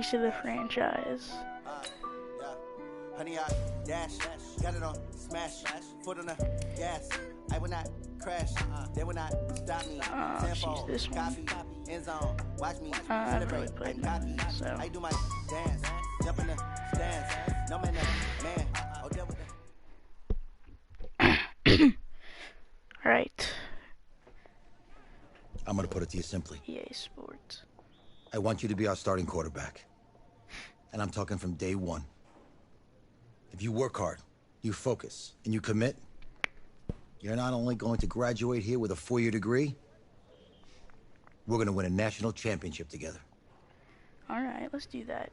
keys to the franchise. Honey, I dash, got it on smash, foot on the gas. I will not crash, they will not stop me. She's this one. End zone, watch me I haven't really played Madden, so. I do my dance, jump in the stands. No man, man. Oh, deal with it. Alright. I'm gonna put it to you simply. EA Sports. I want you to be our starting quarterback. And I'm talking from day one. If you work hard, you focus, and you commit, you're not only going to graduate here with a 4-year degree, we're going to win a national championship together. All right, let's do that.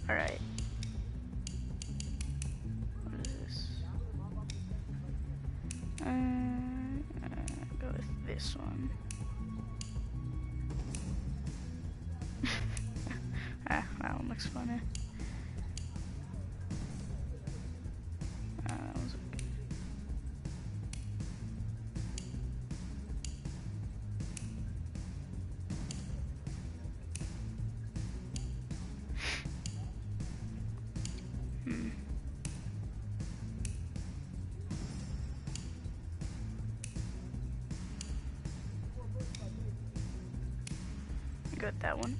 All right. What is this? Go with this one. That one looks funny. That was okay. Got that one.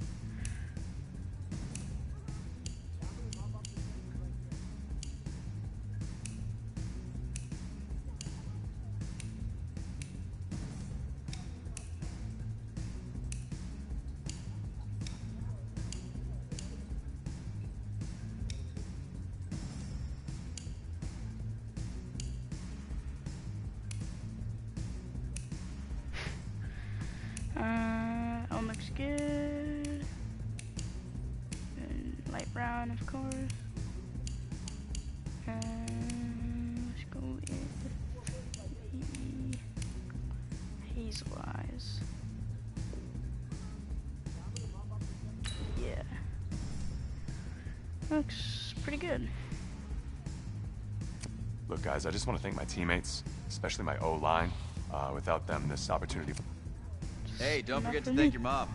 All looks good. And light brown, of course. Let's go with the hazel eyes. Yeah. Looks pretty good. Look, guys, I just want to thank my teammates, especially my O-line. Without them, this opportunity... Hey, don't forget to thank your mom.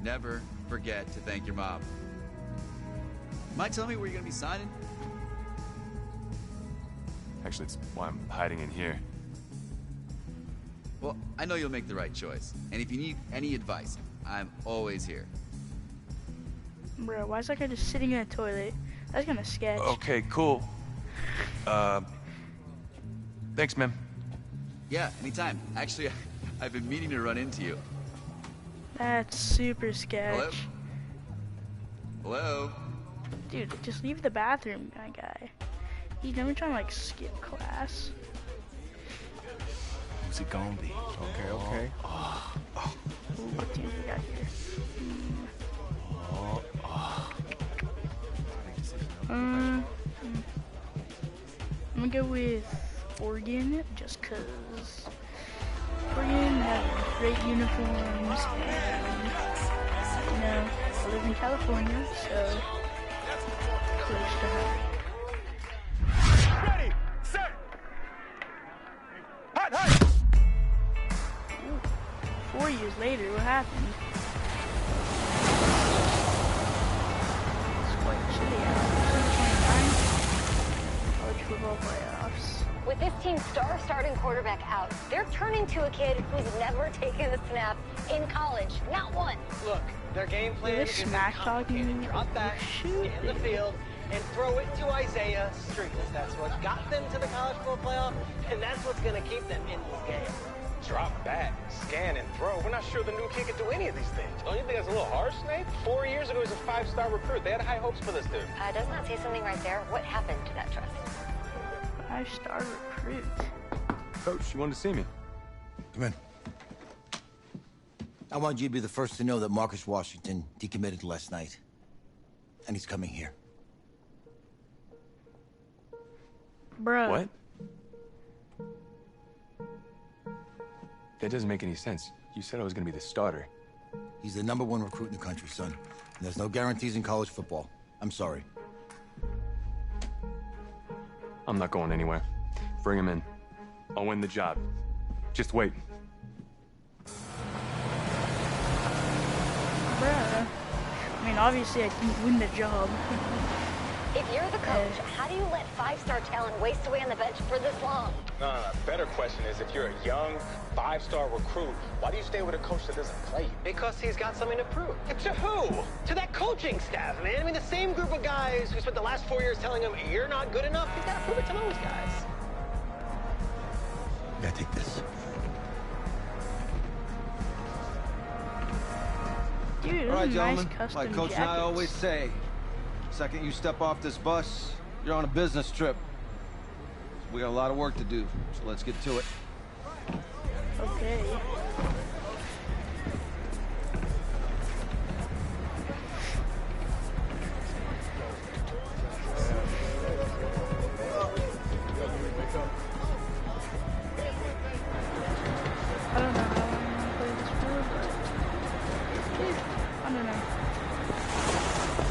Never forget to thank your mom. Mind telling me where you're gonna be signing? Actually, it's why I'm hiding in here. Well, I know you'll make the right choice. And if you need any advice, I'm always here. Bro, why is that guy just sitting in a toilet? That's kind of sketch. Okay, cool. Thanks, man. Yeah, anytime. Actually, I've been meaning to run into you. That's super sketch. Hello? Hello? Dude, just leave the bathroom, my guy. He's never trying to, like, skip class. Who's it gonna be? Okay, okay. Ooh, what teams we got here? I'm gonna go with Oregon, just cause Oregon have great uniforms, and you know, I live in California, so close to home. Ready, set, hot, hot. Ooh, 4 years later, what happened? It's quite chilly out. 2029 college football playoffs. With this team's star starting quarterback out, they're turning to a kid who's never taken a snap in college. Not one. Look, their game plan is smack talking. Drop back, get in the field, and throw it to Isaiah Streetless. That's what got them to the college football playoff, and that's what's going to keep them in this game. Drop back, scan, and throw. We're not sure the new kid can do any of these things. Don't you think that's a little harsh, Nate? 4 years ago, he was a 5-star recruit. They had high hopes for this dude. Doesn't that say something right there? What happened to that trust? 5-star recruit. Coach, you wanted to see me? Come in. I want you to be the first to know that Marcus Washington decommitted last night. And he's coming here. Bro. What? That doesn't make any sense. You said I was gonna be the starter. He's the #1 recruit in the country, son. And there's no guarantees in college football. I'm sorry. I'm not going anywhere. Bring him in. I'll win the job. Just wait. Bruh. I mean, obviously I didn't win the job. If you're the coach, how do you let five-star talent waste away on the bench for this long? No. Better question is, if you're a young, five-star recruit, why do you stay with a coach that doesn't play you? Because he's got something to prove. To who? To that coaching staff, man. I mean, the same group of guys who spent the last 4 years telling him, you're not good enough. He's got to prove it to those guys. You gotta take this. Dude, All right, those are nice gentlemen. custom Like Coach and I jackets. always say, second you step off this bus, you're on a business trip. We got a lot of work to do, so let's get to it. Okay. I don't know how long I'm gonna play this for, but I don't know.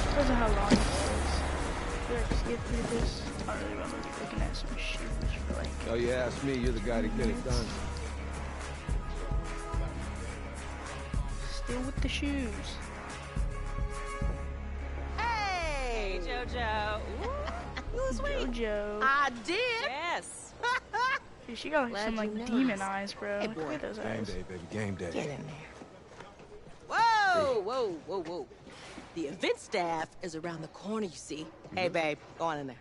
Depends on how long it is. Should I just get through this? I don't really want to be looking at some shoes for like. Oh, you ask me, you're the guy to get it done. Still with the shoes. Hey, JoJo. JoJo. I did. Yes. Dude, she got like, Glad some you like noticed. demon eyes, bro. Hey, Look boy. at those Game eyes. day, baby, game day. Get in there. Whoa. The event staff is around the corner, you see. Hey, babe, go on in there.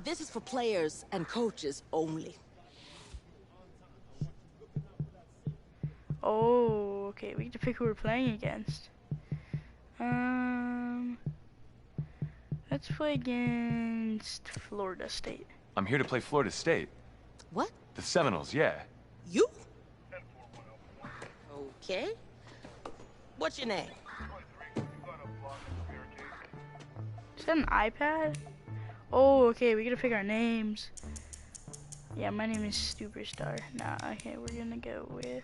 This is for players and coaches only. Oh, okay. We get to pick who we're playing against. Let's play against Florida State. I'm here to play Florida State. What? The Seminoles, yeah. You? Okay. What's your name? Is that an iPad? Oh, okay. We get to pick our names. Yeah, my name is Superstar. Nah, okay. We're gonna go with.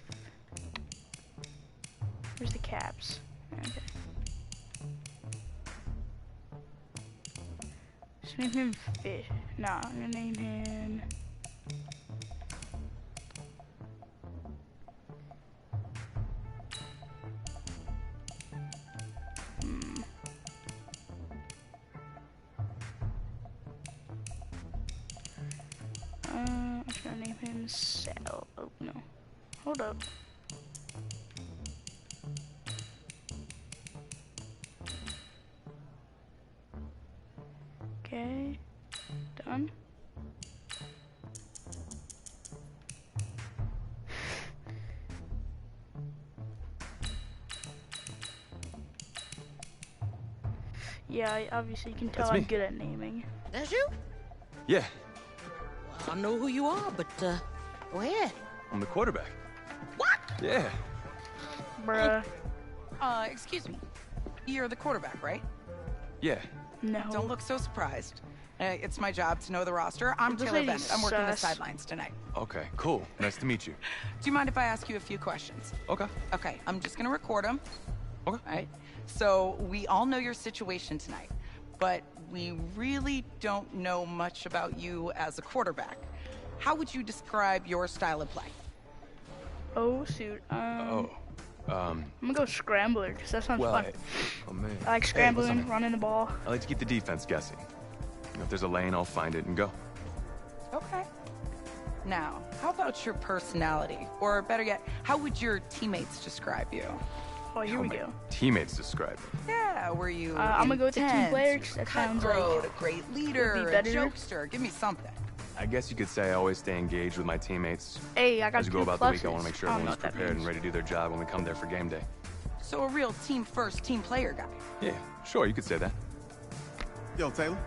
Where's the caps? Okay. Just name him Fish. Nah, I'm gonna name him. I'm gonna name him Sal. Oh no. Hold up. Okay. Done. Yeah, obviously you can tell That's I'm me. good at naming. That's you? Yeah, Well, I know who you are, but go ahead. I'm the quarterback. What? Yeah. Bruh. Excuse me. You're the quarterback, right? Yeah. No. Don't look so surprised. It's my job to know the roster. I'm This Taylor lady Bennett. I'm working the sus. sidelines tonight. Okay, cool. Nice to meet you. Do you mind if I ask you a few questions? Okay. Okay, I'm just gonna record them. Okay. All right. So we all know your situation tonight, but we really don't know much about you as a quarterback. How would you describe your style of play? Oh, shoot. Oh. I'm gonna go scrambler, because that sounds Well, fun. oh man. I like Hey, scrambling, listen, running the ball. I like to keep the defense guessing. You know, if there's a lane, I'll find it and go. Okay. Now, how about your personality? Or better yet, how would your teammates describe you? Oh, here How we my go. teammates describe me. Yeah, were you I'm gonna go with the team intense, player, 'cause that sounds cutthroat, like a great leader, would be a better. jokester? Give me something. I guess you could say I always stay engaged with my teammates. Hey, I got As we two go about the week, I want pluses. to make sure I don't know everyone's what that prepared and means. ready to do their job when we come there for game day. So a real team first, team player guy. Yeah, sure, you could say that. Yo, Taylor.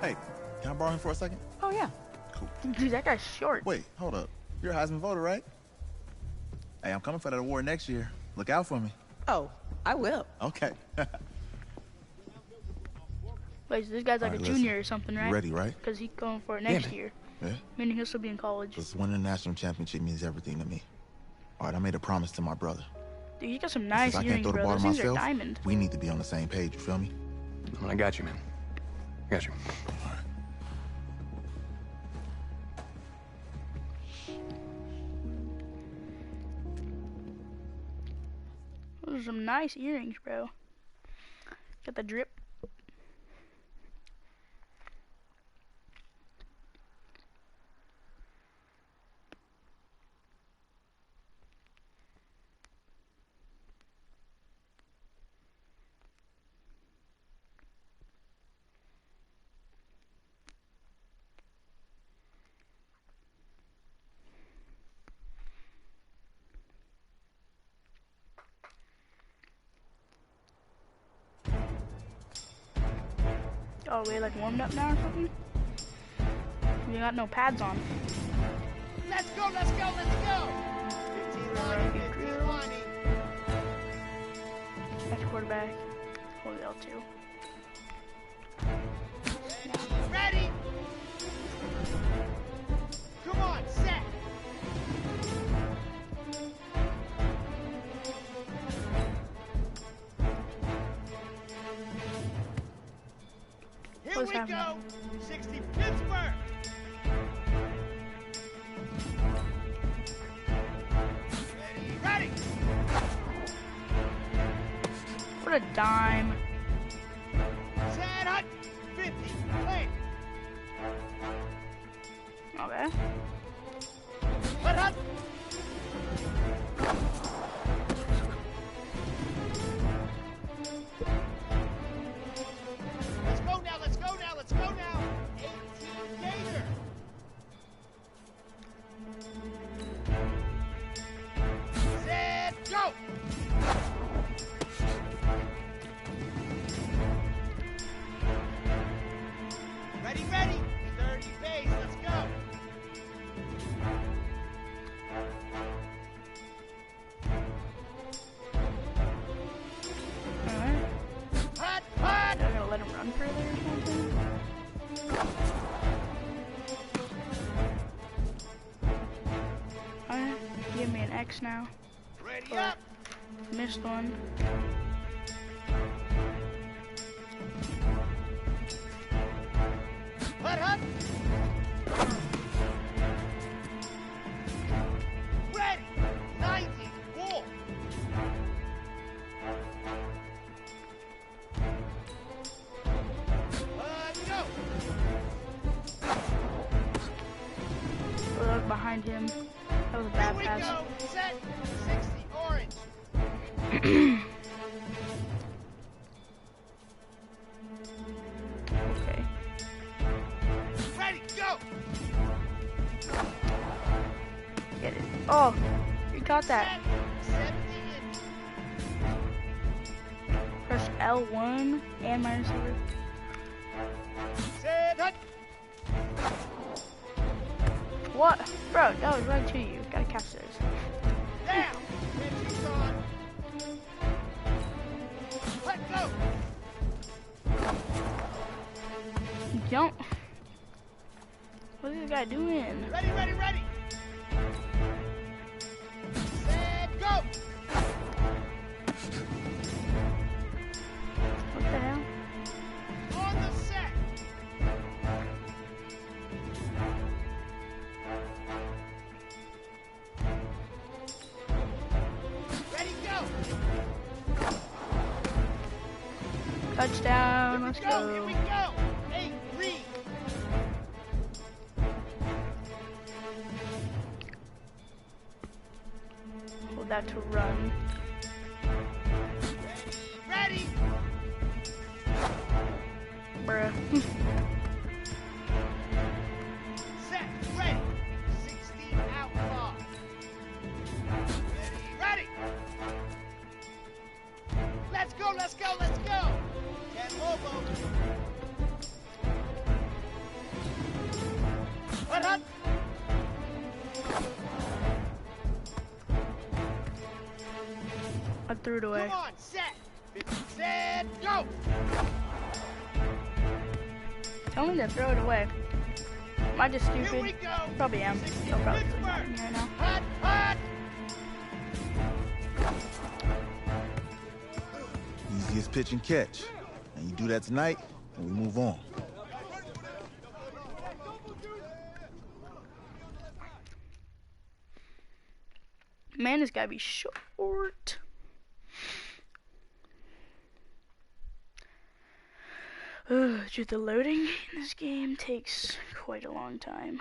Hey, can I borrow him for a second? Oh yeah. Dude, that guy's short. Wait, hold up. You're a Heisman voter, right? Hey, I'm coming for that award next year. Look out for me. Oh, I will. Okay. Wait, so this guy's like Alright, a listen. junior or something, right? Ready, right? Because he's going for it next man. year. Yeah? Meaning he'll still be in college. Because winning the national championship means everything to me. All right, I made a promise to my brother. Dude, you got some nice Since I can't earrings, throw the bro. ball Those to things are myself, diamond. we need to be on the same page, you feel me? I got you, man. I got you. Those are some nice earrings, bro. Got the drip. Oh, we like warmed up now or something? We got no pads on. Let's go, let's go, let's go! 15 lining, 15 lining. That's quarterback. Hold L2. Ready! Come on, set! Here What's we happening? go! 60 Pittsburgh! Ready! What a dime. Set, hut! 50, play! Not bad. Hut, hut! Let's go now, let's go now, let's go now! 18 Gator! Set, go! Ready, ready! 30 pace, let's go! Alright. Hut, hut! Am I gonna let him run further or something? Alright. Give me an X now. Ready Or up! missed one. Hut, hut! Ready! 90, wall! Go! Oh, that was behind him. That was a bad Here we pass. go! Set! 60, orange! Okay. Ready, go! Get it. Oh, you got that. Set, 70 in. Press L1 and my receiver. Set, hut! What? Bro, that was right to you. Gotta catch this. Down! Get shoes on! Let go! Don't. What is this guy doing? Ready, ready, ready! Set, go! What the hell? On the set! Ready, go! Touchdown. Let's Here we go. go! 8, read! Hold that to run. Ready! Bruh. Set, ready! 16 outlaw! Ready, ready! Let's go, let's go, let's go! 10 Lobo! Hut, hut! I threw it away. Come on, set! 50, set, go! Tell me to throw it away. Am I just Here stupid? we go! Probably am. 60 Still probably really mad Pittsburgh! at me right now. Hut, hut! Easiest pitch and catch. And you do that tonight, and we move on. Man, this gotta be short. Dude, the loading in this game takes quite a long time.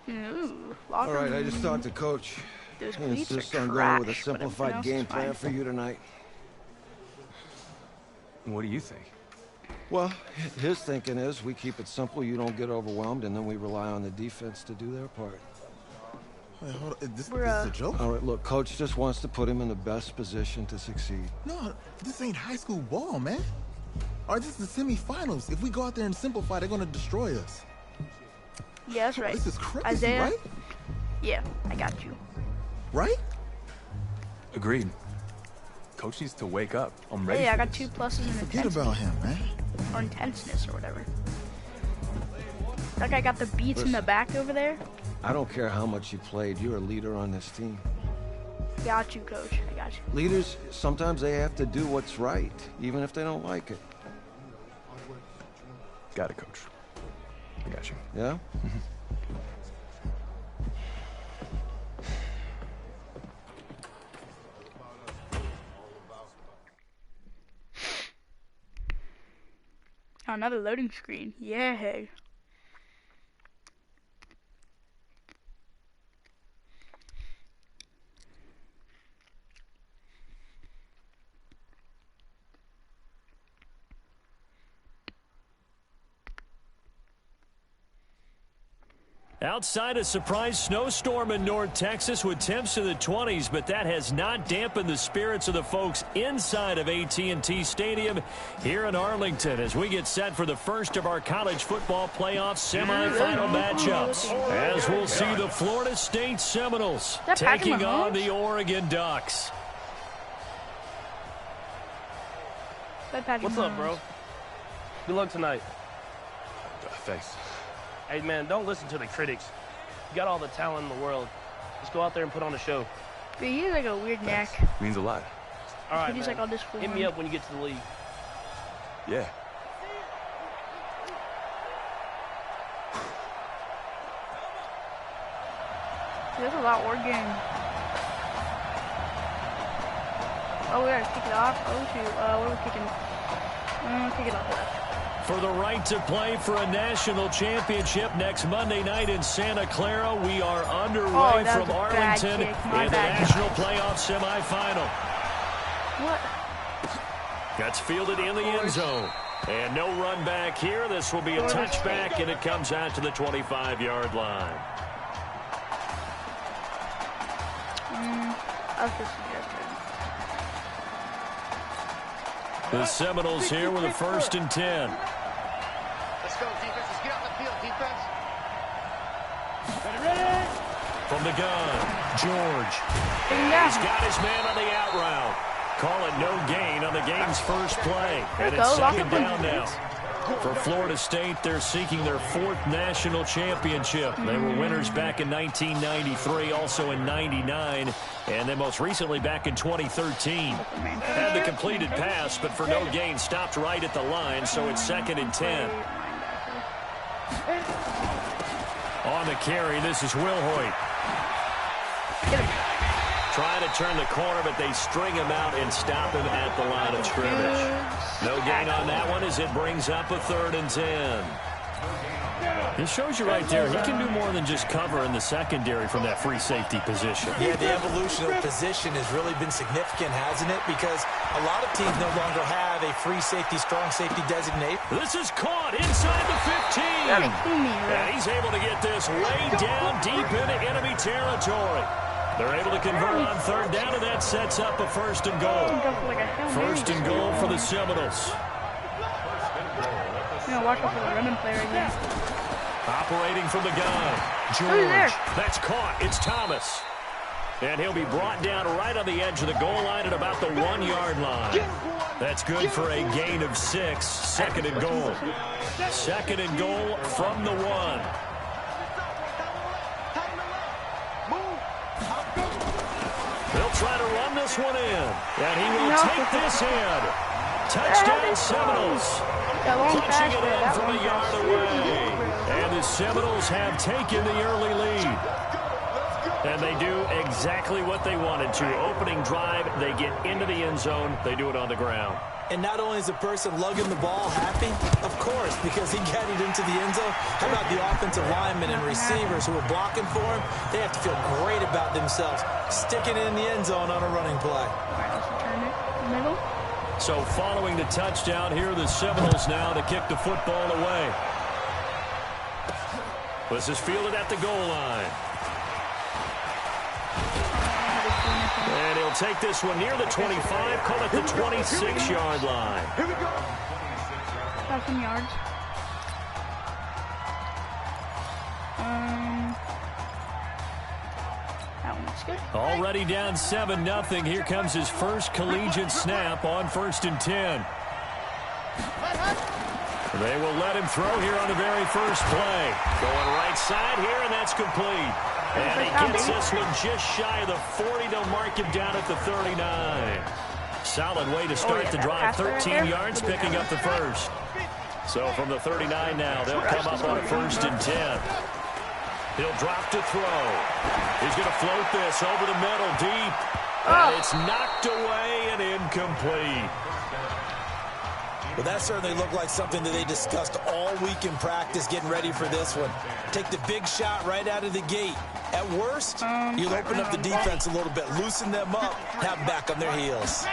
Ooh, All right, I just talked to Coach. Those He cleats insists are on going with a trash, but everything simplified else game is fine. plan for you tonight. What do you think? Well, his thinking is we keep it simple, you don't get overwhelmed, and then we rely on the defense to do their part. Wait, hold on. This is Bruh. a joke? All right, look, Coach just wants to put him in the best position to succeed. No, this ain't high school ball, man. All right, this is the semifinals. If we go out there and simplify, they're gonna destroy us. Yeah, that's right. This is crazy, Isaiah? right? Yeah, I got you. Right? Agreed. Coach needs to wake up. I'm ready. Hey, I for got this. 2 pluses in Forget intensity. about him, man. Or intenseness or whatever. That guy got the beats in the back over there. I don't care how much you played, you're a leader on this team. Got you, coach. I got you. Leaders, sometimes they have to do what's right, even if they don't like it. Got it, Coach. I got you. Yeah? Oh, another loading screen. Yeah. Outside a surprise snowstorm in North Texas with temps in the 20s, but that has not dampened the spirits of the folks inside of AT&T Stadium here in Arlington as we get set for the first of our college football playoff semifinal matchups. As we'll see the Florida State Seminoles taking on the Oregon Ducks. What's up, bro? Good luck tonight. Thanks. Hey, man, don't listen to the critics. You got all the talent in the world. Just go out there and put on a show. But he has like a weird neck. Means a lot. All right, He's man. like all disformed. Hit me up when you get to the league. Yeah. There's a lot Oregon. Oh, we gotta kick it off. Oh shoot. What are we kicking? Kick it off left. For the right to play for a national championship next Monday night in Santa Clara, we are underway from Arlington in the national playoff semifinal. What? That's fielded in the end zone. And no run back here. This will be a touchback, and it comes out to the 25-yard line. That's just suggested. The Seminoles here with a 1st and 10. Let's go, defense. Let's get out the field, defense. Ready? From the gun, George. He's got his man on the out route. Call it no gain on the game's first play. And it's 2nd down now. For Florida State, they're seeking their 4th national championship. They were winners back in 1993, also in 99, and then most recently back in 2013. Had the completed pass, but for no gain, stopped right at the line, so it's 2nd and 10. On the carry, this is Will Hoyt. Trying to turn the corner, but they string him out and stop him at the line of scrimmage. No gain on that one as it brings up a 3rd and 10. It shows you right there, he can do more than just cover in the secondary from that free safety position. Yeah, the evolution of position has really been significant, hasn't it? Because a lot of teams no longer have a free safety, strong safety designate. This is caught inside the 15. And he's able to get this way down deep into enemy territory. They're able to convert on 3rd down, and that sets up a 1st and goal. 1st and goal for the Seminoles. Watch out for the running player again. Operating from the gun, George. That's caught. It's Thomas. And he'll be brought down right on the edge of the goal line at about the 1-yard line. That's good for a gain of 6. 2nd and goal. 2nd and goal from the 1. They'll try to run this one in. And he will take this in. Touchdown Seminoles. Punching it in from a yard away. And the Seminoles have taken the early lead. And they do exactly what they wanted to. Opening drive, they get into the end zone. They do it on the ground. And not only is the person lugging the ball happy, of course, because he got it into the end zone. How about the offensive linemen and receivers who are blocking for him? They have to feel great about themselves, sticking it in the end zone on a running play. Turn it middle. So following the touchdown, here are the Seminoles now to kick the football away. This is fielded at the goal line. And he'll take this one near the 25, call it the 26-yard line. Here we go. Got some yards. That one looks good. Already down 7-0. Here comes his first collegiate snap on 1st and 10. They will let him throw here on the very first play. Going right side here, and that's complete. And he gets this one just shy of the 40. They'll mark him down at the 39. Solid way to start the drive. 13 yards, picking up the first. So from the 39 now, they'll come up on 1st and 10. He'll drop to throw. He's going to float this over the middle, deep. And it's knocked away and incomplete. Well, that certainly looked like something that they discussed all week in practice, getting ready for this one. Take the big shot right out of the gate. At worst, you'll open up the defense a little bit, loosen them up, have them back on their heels.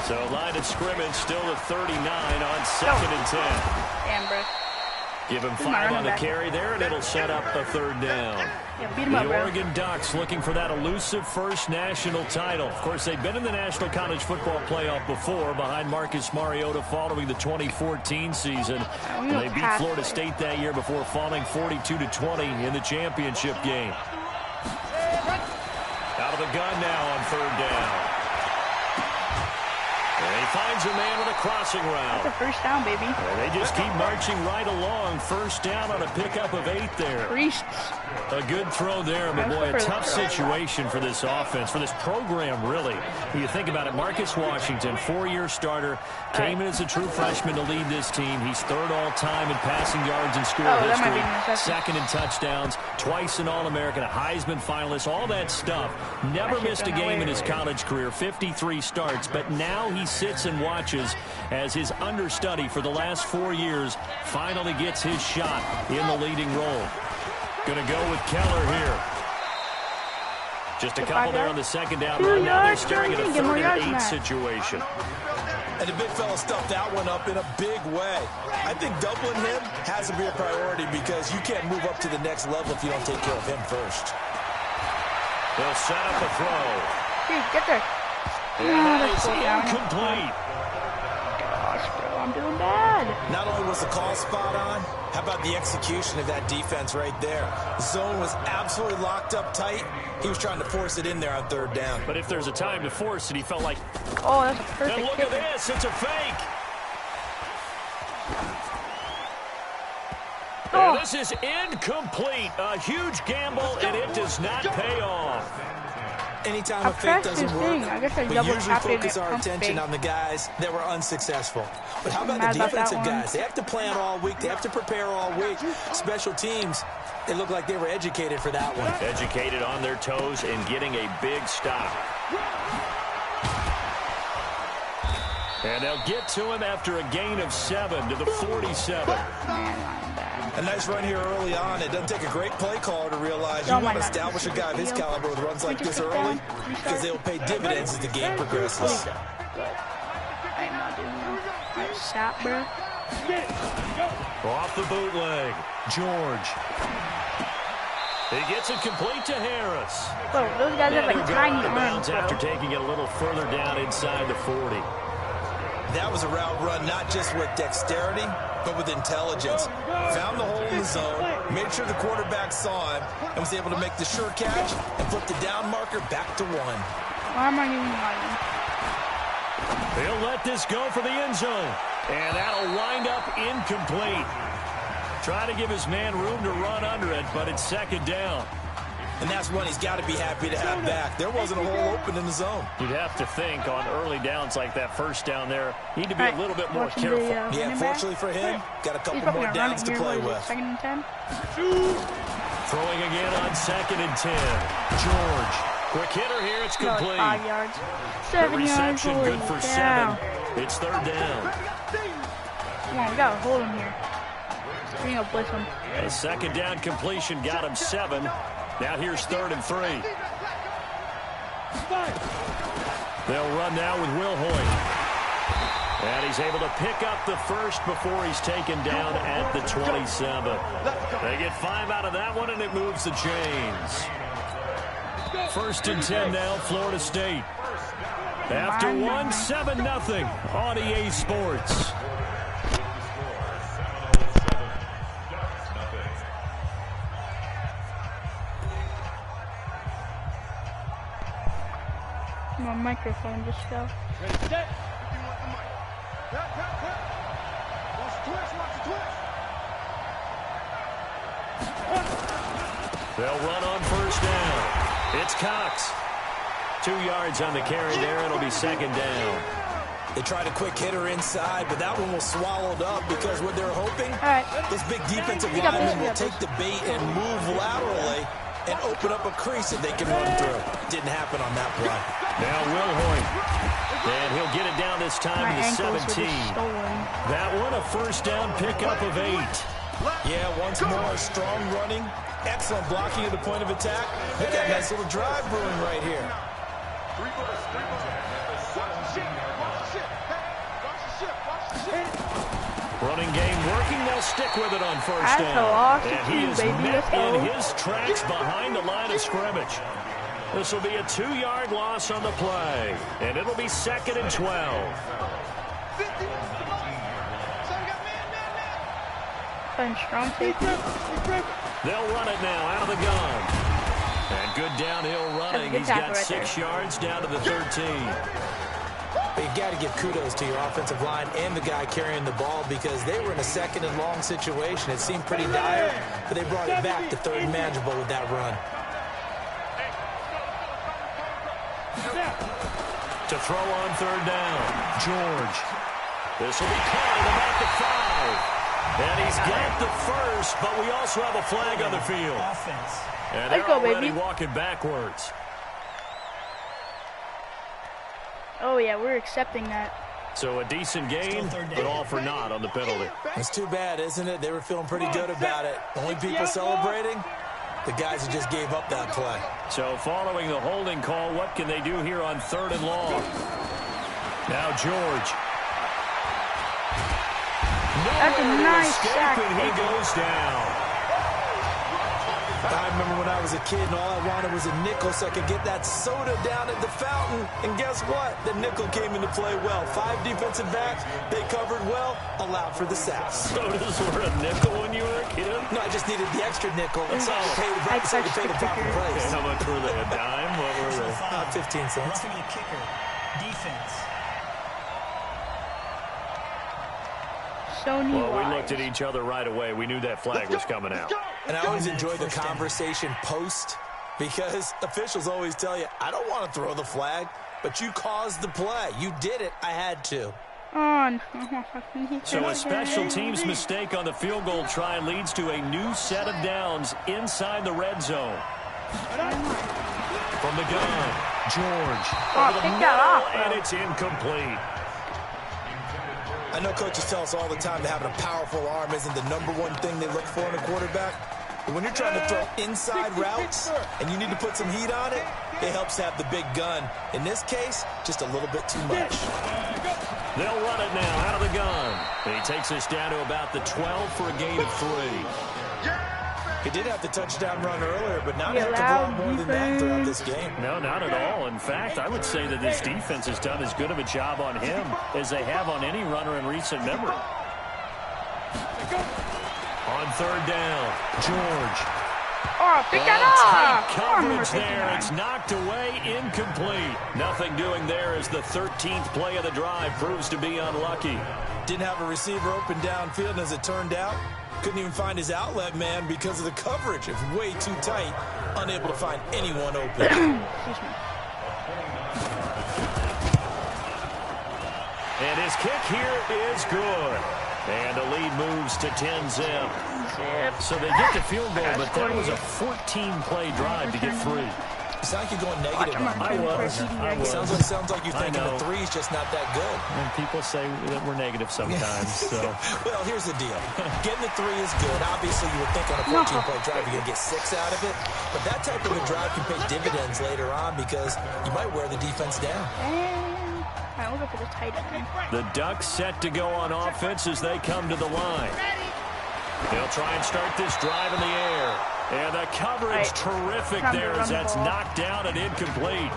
So line of scrimmage still at 39 on 2nd and 10. Damn, bro. Give him 5 on the carry there, and it'll set up a 3rd down. Yeah, beat him up, The bro. Oregon Ducks looking for that elusive first national title. Of course, they've been in the National College Football Playoff before behind Marcus Mariota following the 2014 season. They beat Florida State that year before falling 42-20 in the championship game. Out of the gun now on 3rd down. And he finds a man with a crossing route. That's a first down, baby. And they just keep marching right along. First down on a pickup of 8 there. Priests. A good throw there, but boy, a tough situation for this offense, for this program, really. When you think about it, Marcus Washington, 4-year starter, came in as a true freshman to lead this team. He's 3rd all-time in passing yards in school history, 2nd in touchdowns, twice an All-American, a Heisman finalist, all that stuff. Never missed a game in his college career, 53 starts, but now he sits and watches as his understudy for the last 4 years finally gets his shot in the leading role. Going to go with Keller here. Just a couple there on the 2nd down run. Now they're staring at a 3rd and 8 situation. And the big fella stuffed that one up in a big way. I think doubling him has to be a priority because you can't move up to the next level if you don't take care of him first. They'll set up a throw. Dude, get there. And that is incomplete. Gosh, bro, I'm doing bad. Not only was the call spot on, how about the execution of that defense right there? The zone was absolutely locked up tight. He was trying to force it in there on 3rd down. But if there's a time to force it, he felt like... Oh, that's a perfect And look hit. at this, it's a fake. And this is incomplete. A huge gamble, and it does not pay off. Anytime a fake doesn't work, we usually focus our attention fake. on the guys that were unsuccessful. But how about the defensive guys? They have to plan all week. They have to prepare all week. Special teams, it looked like they were educated for that one. Educated on their toes and getting a big stop. And they'll get to him after a gain of 7 to the 47. A nice run here early on. It doesn't take a great play caller to realize you want to establish a guy of his caliber with runs like this early because they will pay dividends as the game progresses. I am not doing that. Alright, stop, bro. Off the bootleg. George. He gets it complete to Harris. Bro, those guys have like tiny arms, bro. After taking it a little further down inside the 40. That was a route run not just with dexterity, but with intelligence. Found the hole in the zone, made sure the quarterback saw him, and was able to make the sure catch and flip the down marker back to 1. Why am I doing running? He'll let this go for the end zone. And that'll wind up incomplete. Try to give his man room to run under it, but it's 2nd down. And that's one he's got to be happy to have back. There wasn't a hole open in the zone. You'd have to think on early downs like that first down there, need to be a little bit more careful. Yeah, fortunately for him, got a couple more downs to play with. 2nd and 10. Throwing again on 2nd and 10. George. Quick hitter here. It's complete. 5 yards. The 7 yards. reception Holy good for cow. 7. It's 3rd down. Come on, we gotta hold him here. We're gonna blitz him. A 2nd down completion got him 7. Now here's 3rd and 3. They'll run now with Will Hoyt. And he's able to pick up the first before he's taken down at the 27. They get 5 out of that one, and it moves the chains. 1st and 10 now, Florida State. After 1, 7-0 on EA Sports. My microphone just fell. They'll run on 1st down. It's Cox. 2 yards on the carry there. It'll be 2nd down. They tried a quick hitter inside, but that one was swallowed up because what they're hoping, this big defensive lineman will take the bait and move laterally and open up a crease that they can run through. Didn't happen on that play. Now Will Hoyt. And he'll get it down this time to the 17. That one a 1st down pickup of 8. Yeah, once more, strong running, excellent blocking at the point of attack. Look at that nice little drive brewing right here. Running game working. They'll stick with it on 1st down. And he is met in his tracks behind the line of scrimmage. This will be a 2-yard loss on the play. And it'll be 2nd and 12. Strong safety. They'll run it now out of the gun. And good downhill running. He's got 6 yards down to the 13. But you got to give kudos to your offensive line and the guy carrying the ball because they were in a 2nd and long situation. It seemed pretty dire, but they brought it back to 3rd and manageable with that run. To throw on 3rd down, George. This will be caught at about the 5. And he's got the first, but we also have a flag on the field. And they're already walking backwards. Oh, yeah, we're accepting that. So a decent gain, but all for naught on the penalty. It's too bad, isn't it? They were feeling pretty good about it. Only people celebrating, the guys who just gave up that play. So following the holding call, what can they do here on 3rd and long? Now George. That's a nice sack. He goes down. I remember when I was a kid and all I wanted was a nickel so I could get that soda down at the fountain. And guess what? The nickel came into play well. 5 defensive backs, they covered well, allowed for the sack. Sodas were a nickel when you were a kid? No, I just needed the extra nickel. That's all. Pay the proper price. How much were they? A dime? What were they? 15 cents. Roughing the kicker. Defense. Well, we looked at each other right away. We knew that flag was coming out. And I always enjoy the conversation post because officials always tell you, I don't want to throw the flag, but you caused the play. You did it. I had to. So a special teams mistake on the field goal try leads to a new set of downs inside the red zone. From the gun, George. Pick that off, and it's incomplete. I know coaches tell us all the time that having a powerful arm isn't the #1 thing they look for in a quarterback. But when you're trying to throw inside routes and you need to put some heat on it, it helps to have the big gun. In this case, just a little bit too much. They'll run it now out of the gun. And he takes us down to about the 12 for a gain of 3. He did have the touchdown run earlier, but not have to block more than that throughout this game. No, not at all. In fact, I would say that this defense has done as good of a job on him as they have on any runner in recent memory. On 3rd down, George. Oh, pick that off! Tight coverage there. It's knocked away, incomplete. Nothing doing there as the 13th play of the drive proves to be unlucky. Didn't have a receiver open downfield, and as it turned out, couldn't even find his outlet man because of the coverage. It's way too tight, unable to find anyone open. Excuse me. And his kick here is good. And the lead moves to 10-zip. So they get the field goal, but that was a 14-play drive to get 3. You sound like you're going negative on me. Sounds like you're thinking the three's just not that good. And people say that we're negative sometimes. So. Well, here's the deal. Getting the three is good. Obviously, you would think on a 14-play drive you're going to get 6 out of it. But that type of a drive can pay dividends later on because you might wear the defense down. All right, we'll go for the tight end. The Ducks set to go on offense as they come to the line. They'll try and start this drive in the air. And the coverage terrific there as that's knocked down and incomplete.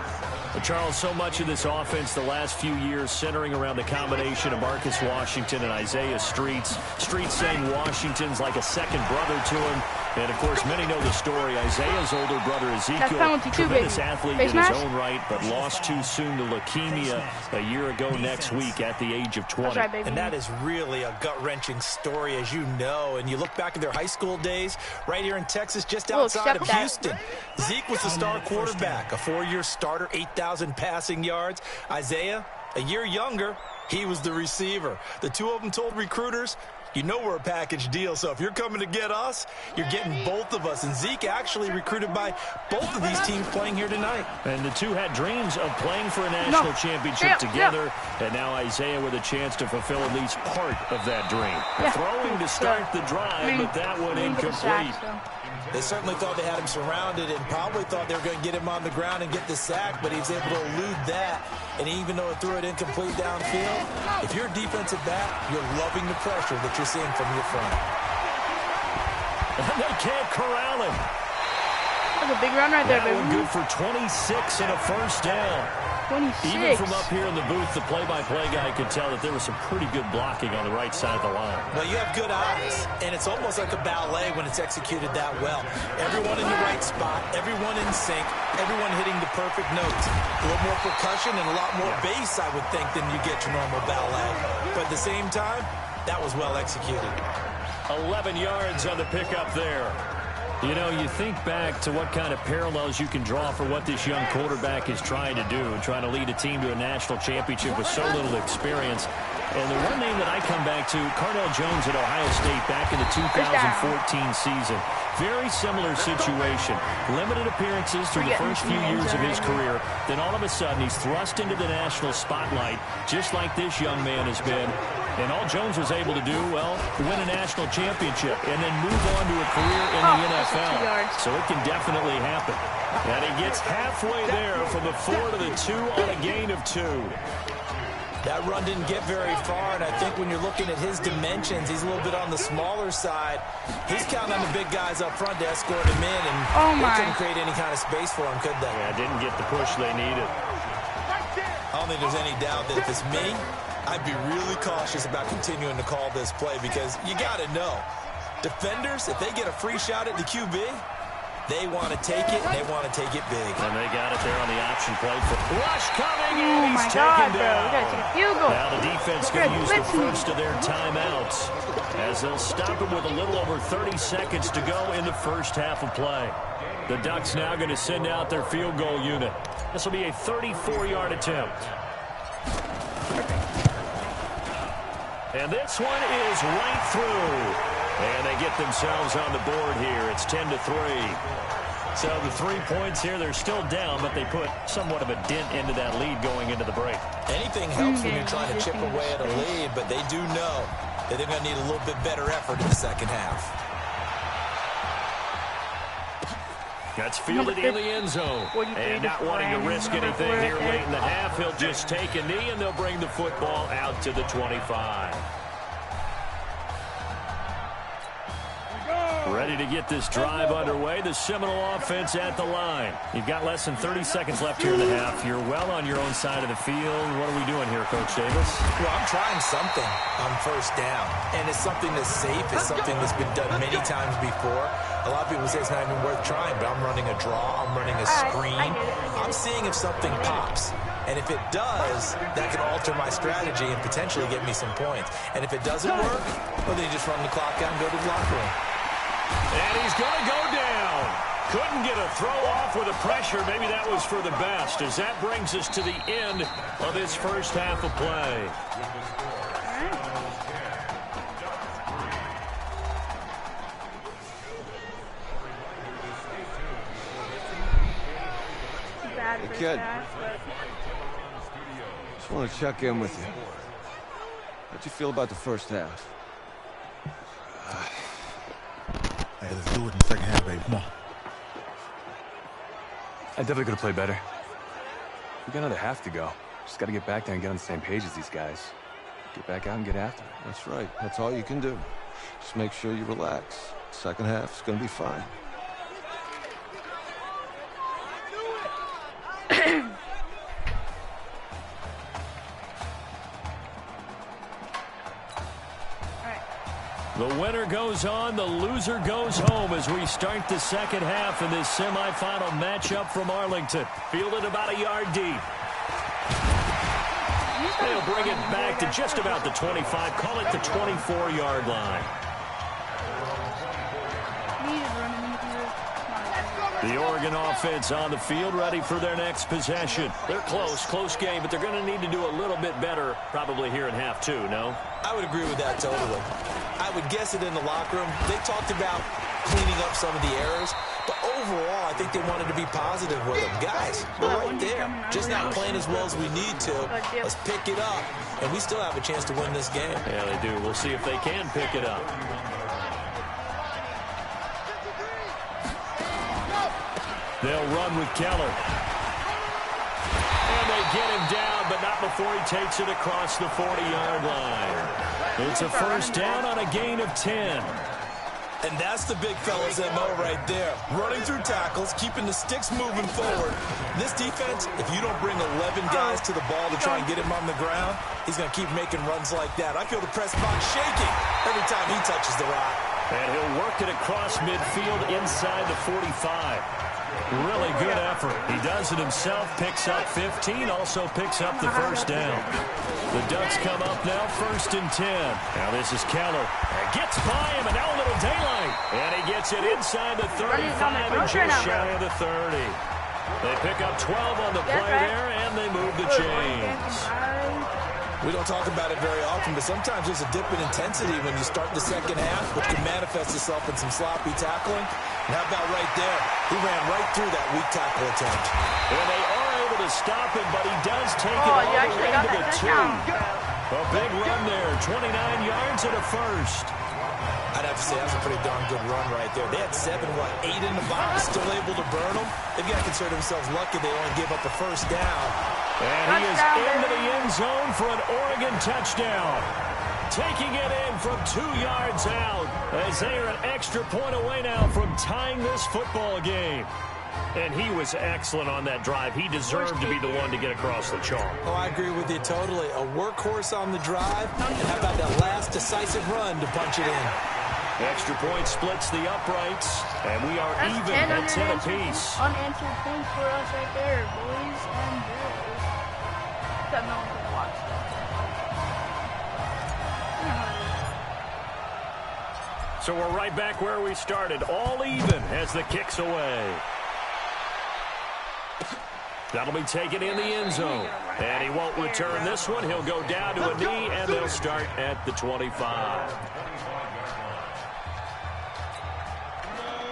But Charles, so much of this offense the last few years centering around the combination of Marcus Washington and Isaiah Streets. Streets saying Washington's like a second brother to him. And, of course, many know the story. Isaiah's older brother, Ezekiel, tremendous athlete in his own right, but lost too soon to leukemia a year ago next week at the age of 20. And that is really a gut-wrenching story, as you know. And you look back at their high school days right here in Texas, just outside of Houston. Zeke was the star quarterback, a 4-year starter, 8,000 passing yards. Isaiah, a year younger, he was the receiver. The two of them told recruiters, you know we're a package deal, so if you're coming to get us, you're getting both of us. And Zeke actually recruited by both of these teams playing here tonight. And the two had dreams of playing for a national championship together, and now Isaiah with a chance to fulfill at least part of that dream. Throwing to start the drive, but that one incomplete. They certainly thought they had him surrounded and probably thought they were going to get him on the ground and get the sack, but he was able to elude that. And even though it threw it incomplete downfield, if you're a defensive back, you're loving the pressure that you're seeing from your front. And they can't corral him. That's a big run right there, baby. Good for 26 and a first down. 26. Even from up here in the booth, the play-by-play guy could tell that there was some pretty good blocking on the right side of the line. Well, you have good eyes, and it's almost like a ballet when it's executed that well. Everyone in the right spot, everyone in sync, everyone hitting the perfect notes. A little more percussion and a lot more bass, I would think, than you get your normal ballet. But at the same time, that was well executed. 11 yards on the pickup there. You know, you think back to what kind of parallels you can draw for what this young quarterback is trying to do, trying to lead a team to a national championship with so little experience. And the one name that I come back to, Cardell Jones at Ohio State back in the 2014 season. Very similar situation. Limited appearances through the first few years of his career. Then all of a sudden he's thrust into the national spotlight, just like this young man has been. And all Jones was able to do, well, win a national championship and then move on to a career in the NFL. So it can definitely happen. And he gets halfway there from the 4 to the 2 on a gain of 2. That run didn't get very far, and I think when you're looking at his dimensions, he's a little bit on the smaller side. He's counting on the big guys up front to escort him in, and they couldn't create any kind of space for him, could they? Yeah, didn't get the push they needed. I don't think there's any doubt that if it's me, I'd be really cautious about continuing to call this play because you got to know, defenders, if they get a free shot at the QB, they want to take it, and they want to take it big. And they got it there on the option play. Rush coming in. Oh, my God, bro. We got to take a field goal. Now the defense going to use the first of their timeouts as they'll stop it with a little over 30 seconds to go in the first half of play. The Ducks now going to send out their field goal unit. This will be a 34-yard attempt. And this one is right through. And they get themselves on the board here. It's 10-3. So the 3 points here, they're still down, but they put somewhat of a dent into that lead going into the break. Anything helps when you're trying to chip away at a lead, but they do know that they're going to need a little bit better effort in the second half. That's fielded in the end zone. And not wanting to risk anything here late in the half, he'll just take a knee, and they'll bring the football out to the 25. Ready to get this drive underway. The Seminole offense at the line. You've got less than 30 seconds left here in the half. You're well on your own side of the field. What are we doing here, Coach Davis? Well, I'm trying something on first down. And it's something that's safe. It's something that's been done many times before. A lot of people say it's not even worth trying, but I'm running a draw. I'm running a screen. I'm seeing if something pops. And if it does, that can alter my strategy and potentially get me some points. And if it doesn't work, well, then you just run the clock out and go to the locker room. And he's going to go down. Couldn't get a throw off with the pressure. Maybe that was for the best, as that brings us to the end of this first half of play. Kid, just want to check in with you. How'd you feel about the first half? Hey, let's do it in the second half, baby. Come on. I definitely could have played better. We got another half to go. Just got to get back there and get on the same page as these guys. Get back out and get after it. That's right. That's all you can do. Just make sure you relax. Second half is going to be fine. The winner goes on, the loser goes home as we start the second half in this semifinal matchup from Arlington. Fielded about a yard deep. They'll bring it back to just about the 25, call it the 24-yard line. The Oregon offense on the field, ready for their next possession. They're close game, but they're going to need to do a little bit better probably here in half two, no? I would agree with that totally. I would guess it in the locker room. They talked about cleaning up some of the errors, but overall, I think they wanted to be positive with them. Guys, we're right there. Just not playing as well as we need to. Let's pick it up, and we still have a chance to win this game. Yeah, they do. We'll see if they can pick it up. They'll run with Keller. And they get him down, but not before he takes it across the 40-yard line. It's a first down on a gain of 10. And that's the big fella's MO right there. Running through tackles, keeping the sticks moving forward. This defense, if you don't bring 11 guys to the ball to try and get him on the ground, he's going to keep making runs like that. I feel the press box shaking every time he touches the rock. And he'll work it across midfield inside the 45. Really good effort. He does it himself, picks up 15, also picks up the first down. The Ducks come up now, 1st and 10. Now this is Keller. Gets by him, and now a little daylight. And he gets it inside the 35 and just shy of the 30. They pick up 12 on the play there, and they move the chains. We don't talk about it very often, but sometimes there's a dip in intensity when you start the second half, which can manifest itself in some sloppy tackling. And how about right there? He ran right through that weak tackle attempt. And they are able to stop him, but he does take it all the way to the 2. A big run there, 29 yards and a first. I'd have to say that's a pretty darn good run right there. They had 8 in the box, still able to burn them. They've got to consider themselves lucky they only gave up a first down. And he is into the end zone for an Oregon touchdown. Taking it in from 2 yards out as they are an extra point away now from tying this football game. And he was excellent on that drive. He deserved to be the one to get across the chalk. Oh, I agree with you totally. A workhorse on the drive. And how about that last decisive run to punch it in? Extra point splits the uprights, and we are even at 10 apiece. Unanswered points for us right there, boys and girls. Except no one can watch that. So we're right back where we started, all even as the kick's away. That'll be taken in the end zone. And he won't return this one. He'll go down to a knee, and they'll start at the 25.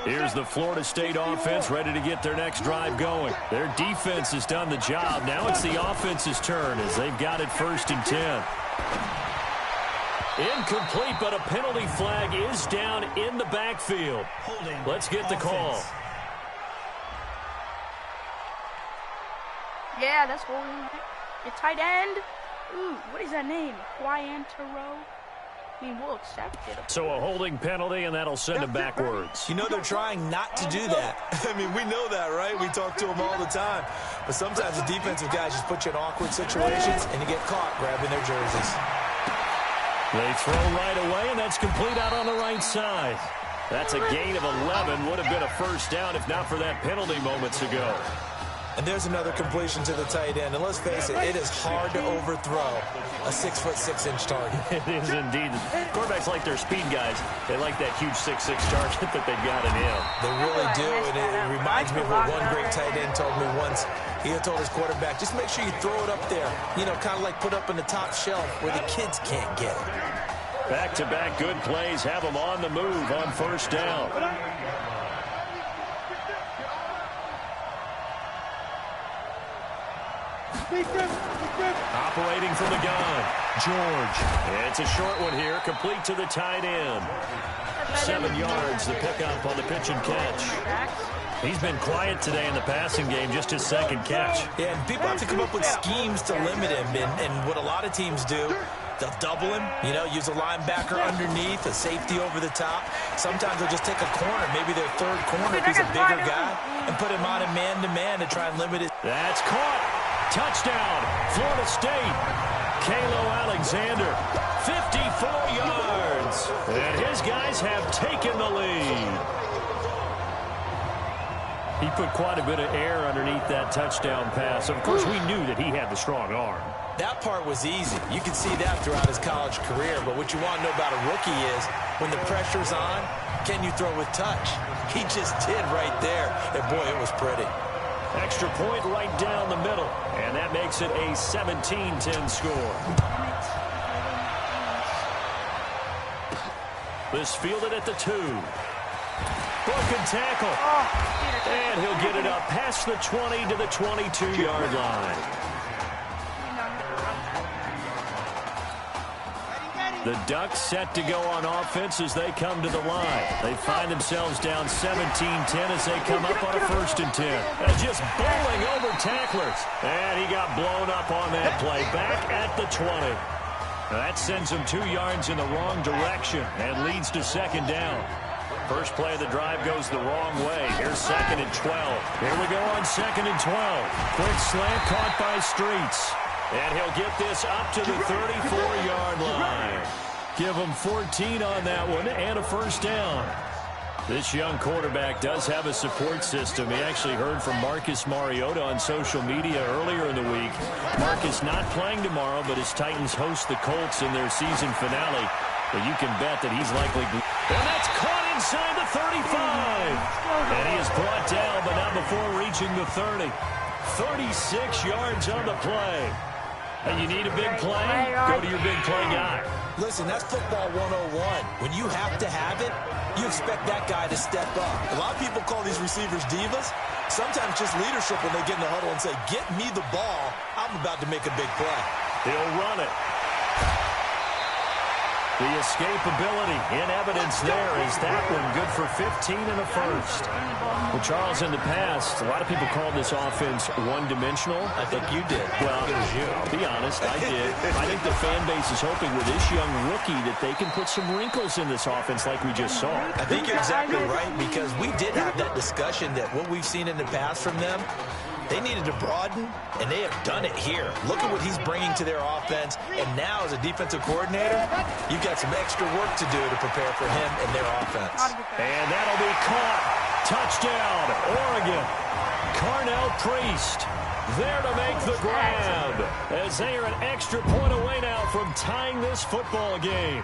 Here's the Florida State offense ready to get their next drive going. Their defense has done the job. Now it's the offense's turn as they've got it 1st and 10. Incomplete, but a penalty flag is down in the backfield. Let's get the call. Yeah, that's holding. Your tight end. Ooh, what is that name? Quiantero. I mean, we'll accept it. So a holding penalty, and that'll send him backwards. You know they're trying not to do that. I mean, we know that, right? We talk to them all the time. But sometimes the defensive guys just put you in awkward situations, and you get caught grabbing their jerseys. They throw right away, and that's complete out on the right side. That's a gain of 11. Would have been a first down if not for that penalty moments ago. And there's another completion to the tight end. And let's face it, it is hard to overthrow a 6'6" target. It is indeed. Quarterbacks like their speed guys. They like that huge 6'6" target that they've got in him. They really do, and it reminds me of what one great tight end told me once. He had told his quarterback, just make sure you throw it up there. You know, kind of like put up in the top shelf where the kids can't get it. Back-to-back good plays have them on the move on 1st down. Operating from the gun, George. It's a short one here, complete to the tight end. 7 yards, the pickup on the pitch and catch. He's been quiet today in the passing game, just his second catch. Yeah, and people have to come up with schemes to limit him, and what a lot of teams do, they'll double him, you know, use a linebacker underneath, a safety over the top. Sometimes they'll just take a corner, maybe their third corner if he's a bigger guy, and put him on a man-to-man to try and limit his... That's caught. Touchdown, Florida State. Kalo Alexander, 54 yards. And his guys have taken the lead. He put quite a bit of air underneath that touchdown pass. Of course, we knew that he had the strong arm. That part was easy. You can see that throughout his college career. But what you want to know about a rookie is when the pressure's on, can you throw with touch? He just did right there. And, boy, it was pretty. Extra point right down the middle. And that makes it a 17-10 score. This fielded at the 2. Broken tackle. And he'll get it up past the 20 to the 22-yard line. The Ducks set to go on offense as they come to the line. They find themselves down 17-10 as they come up on a 1st and 10. And just bowling over tacklers. And he got blown up on that play. Back at the 20. That sends him 2 yards in the wrong direction and leads to 2nd down. First play of the drive goes the wrong way. Here's 2nd and 12. Here we go on 2nd and 12. Quick slant caught by Streets. And he'll get this up to the 34-yard line. Give him 14 on that one and a 1st down. This young quarterback does have a support system. He actually heard from Marcus Mariota on social media earlier in the week. Marcus not playing tomorrow, but his Titans host the Colts in their season finale. But you can bet that he's likely... And that's caught inside the 35. And he is brought down, but not before reaching the 30. 36 yards on the play. And you need a big play? Go to your big play guy. Listen, that's football 101. When you have to have it, you expect that guy to step up. A lot of people call these receivers divas. Sometimes just leadership when they get in the huddle and say, get me the ball. I'm about to make a big play. He'll run it. The escapability in evidence there is that one good for 15 and a 1st. Well, Charles, in the past, a lot of people called this offense one-dimensional. I think you did. Well, I'll be honest, I did. I think the fan base is hoping with this young rookie that they can put some wrinkles in this offense like we just saw. I think you're exactly right, because we did have that discussion that what we've seen in the past from them, they needed to broaden, and they have done it here. Look at what he's bringing to their offense, and now as a defensive coordinator, you've got some extra work to do to prepare for him and their offense. And that'll be caught. Touchdown, Oregon. Carnell Priest there to make the grab, as they are an extra point away now from tying this football game.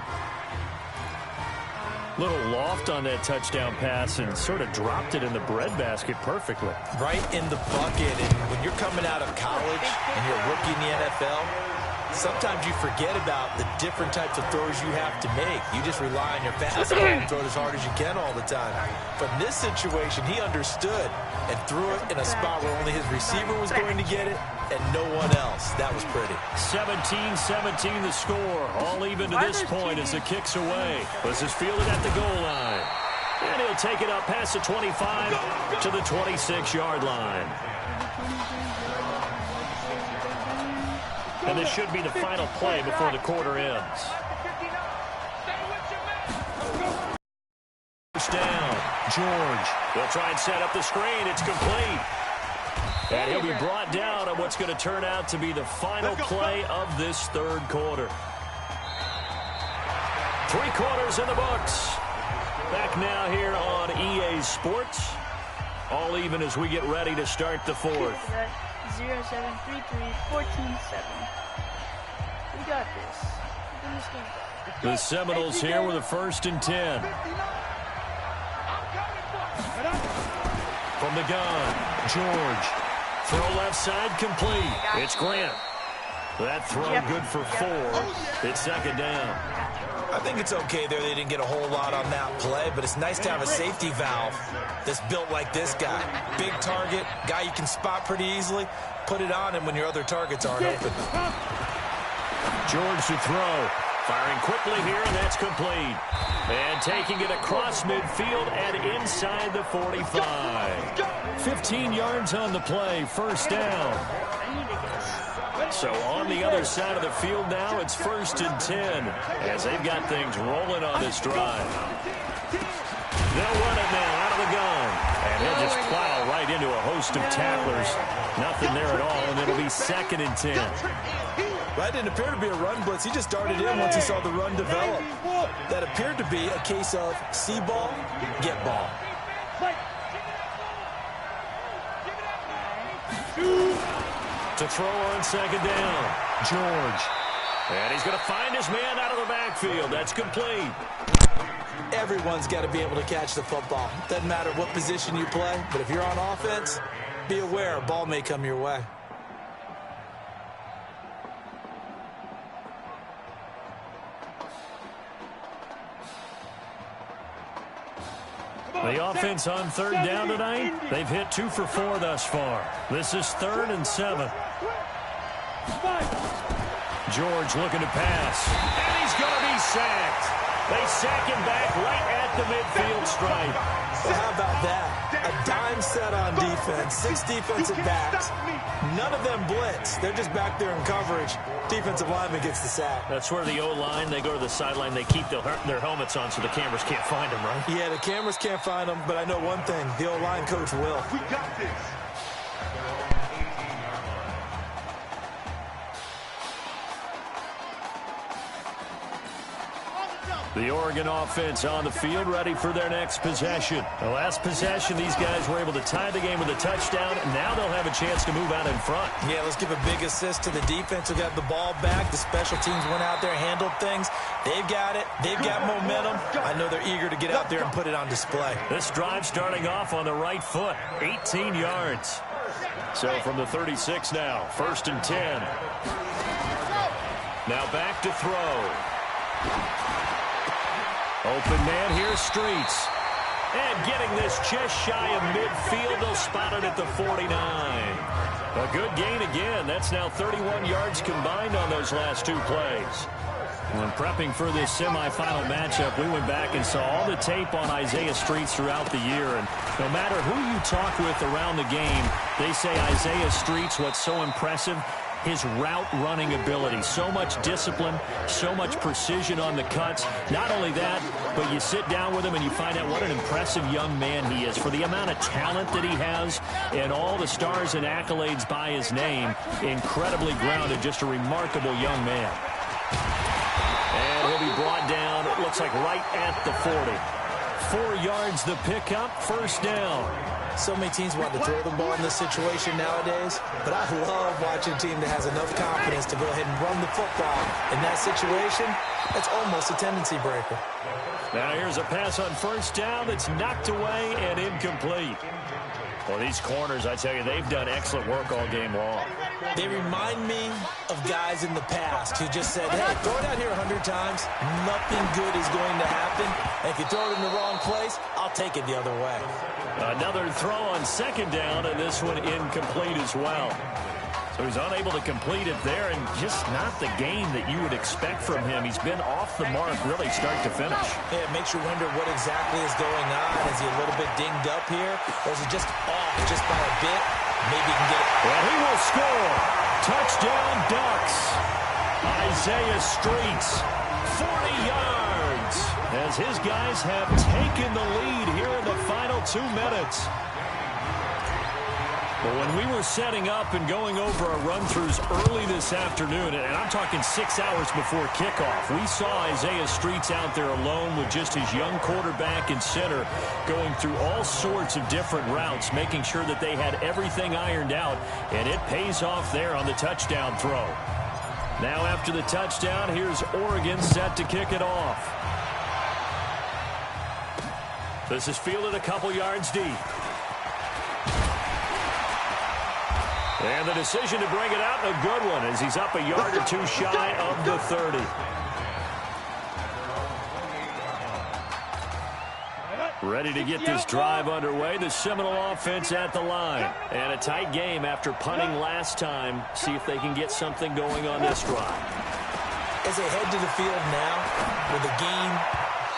Little loft on that touchdown pass and sort of dropped it in the breadbasket perfectly. Right in the bucket. And when you're coming out of college and you're a rookie in the NFL, sometimes you forget about the different types of throws you have to make. You just rely on your fastball and throw it as hard as you can all the time. But in this situation, he understood and threw it in a spot where only his receiver was going to get it and no one else. That was pretty. 17-17 the score. All even to this point as the kick's away. This is fielded at the goal line. And he'll take it up past the 25 to the 26-yard line. And this should be the final play before the quarter ends. First down, George. They'll try and set up the screen. It's complete. And he'll be brought down on what's going to turn out to be the final play of this 3rd quarter. 3 quarters in the books. Back now here on EA Sports. All even as we get ready to start the 4th. 0-7-3-3-14-7. We got this. The Seminoles here with a 1st and 10. From the gun, George. Throw left side complete. It's Grant. That throw good for 4. It's 2nd down. I think it's okay there. They didn't get a whole lot on that play, but it's nice to have a safety valve that's built like this guy. Big target, guy you can spot pretty easily. Put it on him when your other targets aren't open. George to throw. Firing quickly here, and that's complete. And taking it across midfield and inside the 45. 15 yards on the play, first down. So on the other side of the field now, it's 1st and 10 as they've got things rolling on this drive. They'll run it now out of the gun. And he'll just plow right into a host of tacklers. Nothing there at all, and it'll be 2nd and 10. That didn't appear to be a run blitz. He just darted in once he saw the run develop. That appeared to be a case of see ball, get ball. To throw on 2nd down, George. And he's going to find his man out of the backfield. That's complete. Everyone's got to be able to catch the football. Doesn't matter what position you play, but if you're on offense, be aware a ball may come your way. The offense on 3rd down tonight, they've hit 2 for 4 thus far. This is 3rd and 7. George looking to pass, and he's going to be sacked. They sack him back right at the midfield stripe. Well, how about that? A dime set on defense, 6 defensive backs. None of them blitz. They're just back there in coverage. Defensive lineman gets the sack. That's where the O-line, they go to the sideline, they keep their helmets on so the cameras can't find them, right? Yeah, the cameras can't find them, but I know one thing. The O-line coach will. We got this. The Oregon offense on the field, ready for their next possession. The last possession, these guys were able to tie the game with a touchdown, and now they'll have a chance to move out in front. Yeah, let's give a big assist to the defense who got the ball back. The special teams went out there, handled things. They've got it. They've got momentum. I know they're eager to get out there and put it on display. This drive starting off on the right foot, 18 yards. So from the 36 now, 1st and 10. Now back to throw. Open man here, Streets. And getting this just shy of midfield, they'll spot it at the 49. A good gain again. That's now 31 yards combined on those last 2 plays. When prepping for this semifinal matchup, we went back and saw all the tape on Isaiah Streets throughout the year. And no matter who you talk with around the game, they say Isaiah Streets, what's so impressive, his route running ability. So much discipline, so much precision on the cuts. Not only that, but you sit down with him and you find out what an impressive young man he is. For the amount of talent that he has and all the stars and accolades by his name, incredibly grounded, just a remarkable young man. And he'll be brought down, it looks like right at the 40. 4 yards the pickup, 1st down. So many teams want to throw the ball in this situation nowadays, but I love watching a team that has enough confidence to go ahead and run the football. In that situation, that's almost a tendency breaker. Now here's a pass on 1st down that's knocked away and incomplete. Well, these corners, I tell you, they've done excellent work all game long. They remind me of guys in the past who just said, hey, throw it out here 100 times. Nothing good is going to happen. And if you throw it in the wrong place, I'll take it the other way. Another throw on 2nd down, and this one incomplete as well. So he's unable to complete it there, and just not the game that you would expect from him. He's been off the mark really start to finish. Yeah, it makes you wonder what exactly is going on. Is he a little bit dinged up here, or is he just off just by a bit? Maybe he can get it. Well, he will score. Touchdown Ducks. Isaiah Streets, 40 yards, as his guys have taken the lead here in the final 2 minutes. But when we were setting up and going over our run-throughs early this afternoon, and I'm talking 6 hours before kickoff, we saw Isaiah Streets out there alone with just his young quarterback and center going through all sorts of different routes, making sure that they had everything ironed out, and it pays off there on the touchdown throw. Now after the touchdown, here's Oregon set to kick it off. This is fielded a couple yards deep. And the decision to bring it out, a good one, as he's up a yard or 2 shy of the 30. Ready to get this drive underway. The Seminole offense at the line. And a tight game after punting last time. See if they can get something going on this drive. As they head to the field now, with the game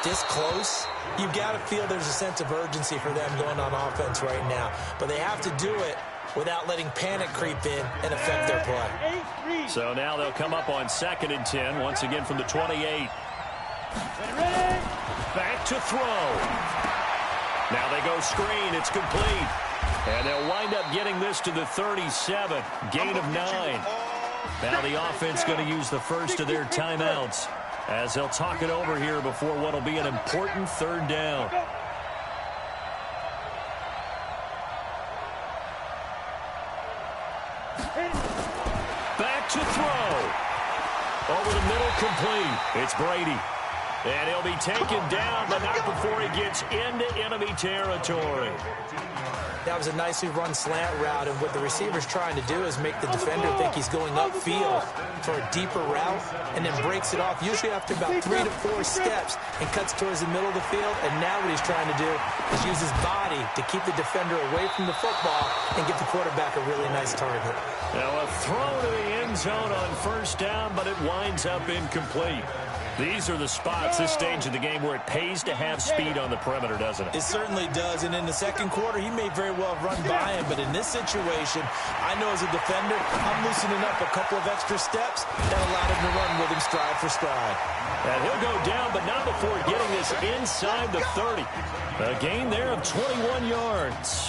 this close, you've got to feel there's a sense of urgency for them going on offense right now. But they have to do it without letting panic creep in and affect their play. So now they'll come up on 2nd and 10, once again from the 28. Back to throw. Now they go screen. It's complete. And they'll wind up getting this to the 37. Gain of 9. Now the offense going to use the first of their timeouts as they'll talk it over here before what will be an important 3rd down. Back to throw. Over the middle, complete. It's Brady. And he'll be taken down, but not before he gets into enemy territory. That was a nicely run slant route, and what the receiver's trying to do is make the defender think he's going upfield for a deeper route, and then breaks it off, usually after about 3 to 4 steps, and cuts towards the middle of the field. And now what he's trying to do is use his body to keep the defender away from the football and give the quarterback a really nice target. Now a throw to the end zone on 1st down, but it winds up incomplete. These are the spots, this stage of the game, where it pays to have speed on the perimeter, doesn't it? It certainly does, and in the 2nd quarter, he may very well run by him, but in this situation, I know as a defender, I'm loosening up a couple of extra steps that allowed him to run with him stride for stride. And he'll go down, but not before getting this inside the 30. A gain there of 21 yards.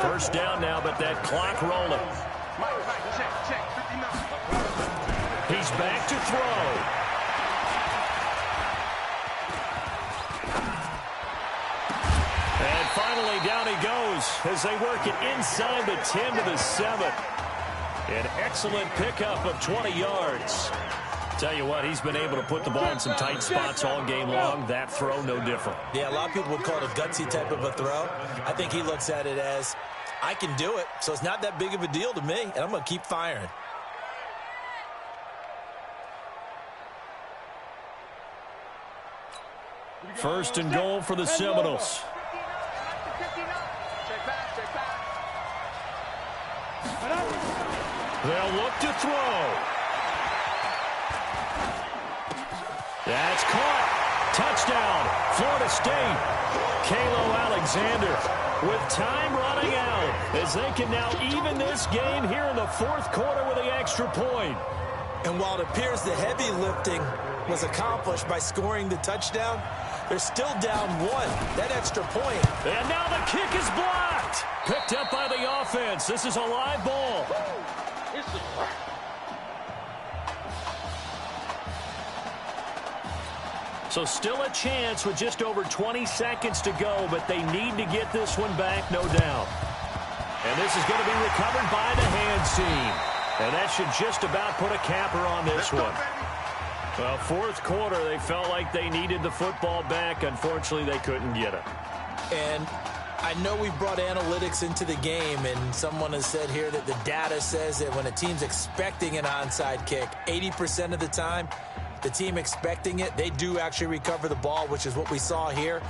1st down now, but that clock rolling. He's back to throw. And finally, down he goes as they work it inside the 10 to the 7. An excellent pickup of 20 yards. Tell you what, he's been able to put the ball in some tight spots all game long. That throw, no different. Yeah, a lot of people would call it a gutsy type of a throw. I think he looks at it as, I can do it, so it's not that big of a deal to me, and I'm going to keep firing. First and goal for the Seminoles. They'll look to throw. That's caught. Touchdown, Florida State. Kalo Alexander with time running out as they can now even this game here in the 4th quarter with the extra point. And while it appears the heavy lifting was accomplished by scoring the touchdown, they're still down 1. That extra point. And now the kick is blocked. Picked up by the offense. This is a live ball. So still a chance with just over 20 seconds to go, but they need to get this one back, no doubt. And this is going to be recovered by the hands team. And that should just about put a capper on this one. Well, 4th quarter, they felt like they needed the football back. Unfortunately, they couldn't get it. And I know we brought analytics into the game, and someone has said here that the data says that when a team's expecting an onside kick, 80% of the time, the team expecting it, they do actually recover the ball, which is what we saw here.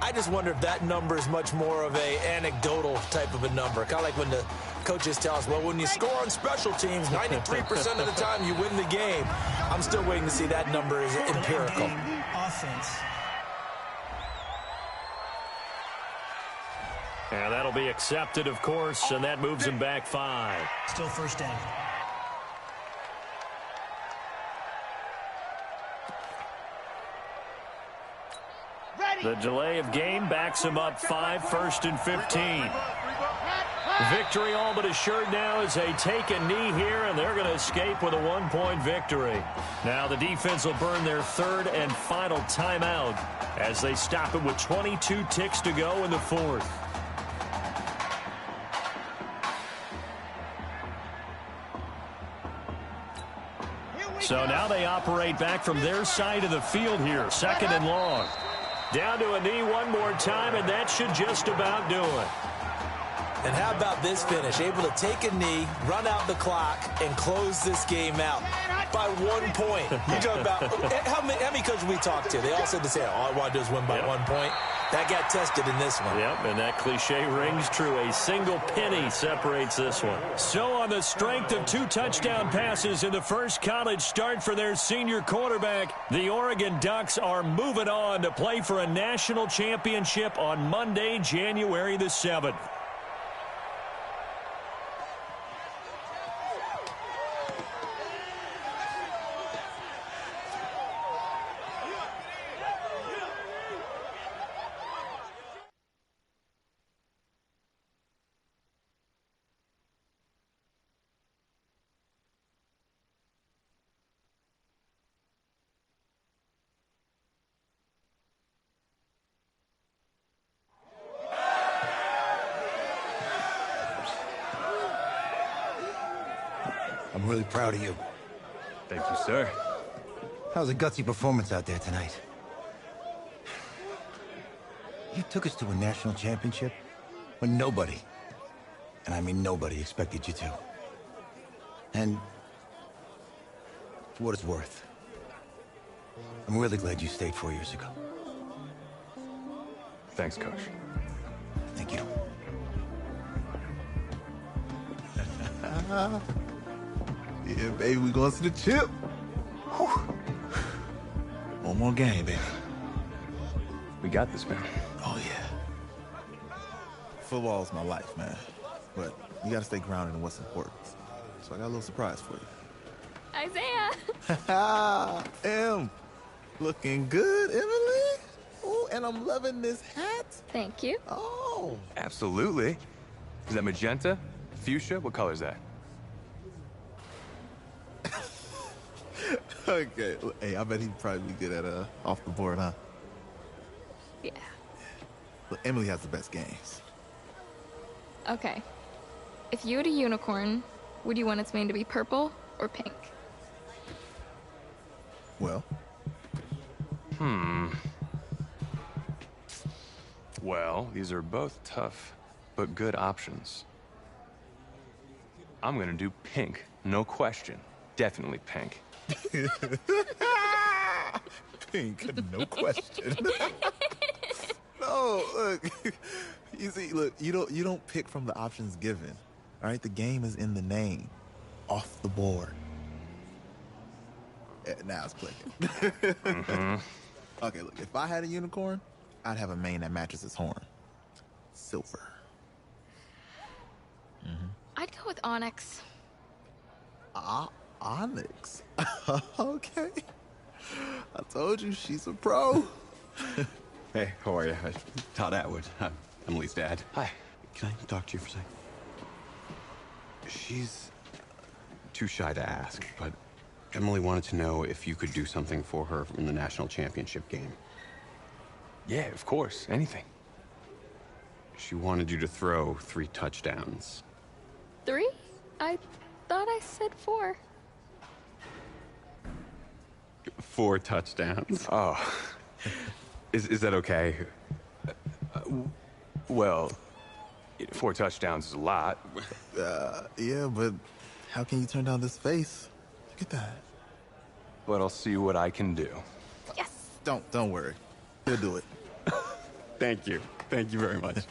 I just wonder if that number is much more of a anecdotal type of a number. Kind of like when the coaches tell us, well, when you score on special teams, 93% of the time you win the game. I'm still waiting to see that number is empirical. Offense. And that'll be accepted, of course, and that moves him back 5. Still 1st down. The delay of game backs him up 5, 1st and 15. Victory all but assured now as they take a knee here, and they're going to escape with a 1-point victory. Now the defense will burn their 3rd and final timeout as they stop it with 22 ticks to go in the 4th. So now they operate back from their side of the field here, 2nd and long. Down to a knee one more time, and that should just about do it. And how about this finish? Able to take a knee, run out the clock, and close this game out by 1 point. You talk about how many coaches we talked to? They all said the same. All I want to do is win by 1 point. That got tested in this one. Yep, and that cliche rings true. A single penny separates this one. So on the strength of 2 touchdown passes in the first college start for their senior quarterback, the Oregon Ducks are moving on to play for a national championship on Monday, January the 7th. I'm really proud of you. Thank you, sir. That was a gutsy performance out there tonight. You took us to a national championship when nobody, and I mean nobody, expected you to. And for what it's worth, I'm really glad you stayed 4 years ago. Thanks, Coach. Thank you. Yeah, baby, we going to the chip. Whew. One more game, baby. We got this, man. Oh, yeah. Football is my life, man. But you got to stay grounded in what's important. So I got a little surprise for you. Isaiah! Em, looking good, Emily. Oh, and I'm loving this hat. Thank you. Oh. Absolutely. Is that magenta? Fuchsia? What color is that? Okay. Hey, I bet he'd probably be good at off the board, huh? Yeah. Look, Emily has the best games. Okay. If you had a unicorn, would you want its mane to be purple or pink? Well? Well, these are both tough, but good options. I'm gonna do pink, no question. Definitely pink. Pink, no question. No, look. You see, look, you don't pick from the options given. All right, the game is in the name. Off the board. Now it's clicking. Okay, look, if I had a unicorn, I'd have a mane that matches his horn. Silver. I'd go with onyx. Onyx. Okay. I told you she's a pro. Hey, how are you? Todd Atwood. I'm Emily's dad. Hi. Can I talk to you for a second? She's too shy to ask, but Emily wanted to know if you could do something for her in the national championship game. Yeah, of course. Anything. She wanted you to throw 3 touchdowns. 3? I thought I said 4. 4 touchdowns. Oh. Is that okay? Well, 4 touchdowns is a lot. Yeah, but how can you turn down this face? Look at that. But I'll see what I can do. Yes. Don't worry. He'll do it. Thank you. Thank you very much.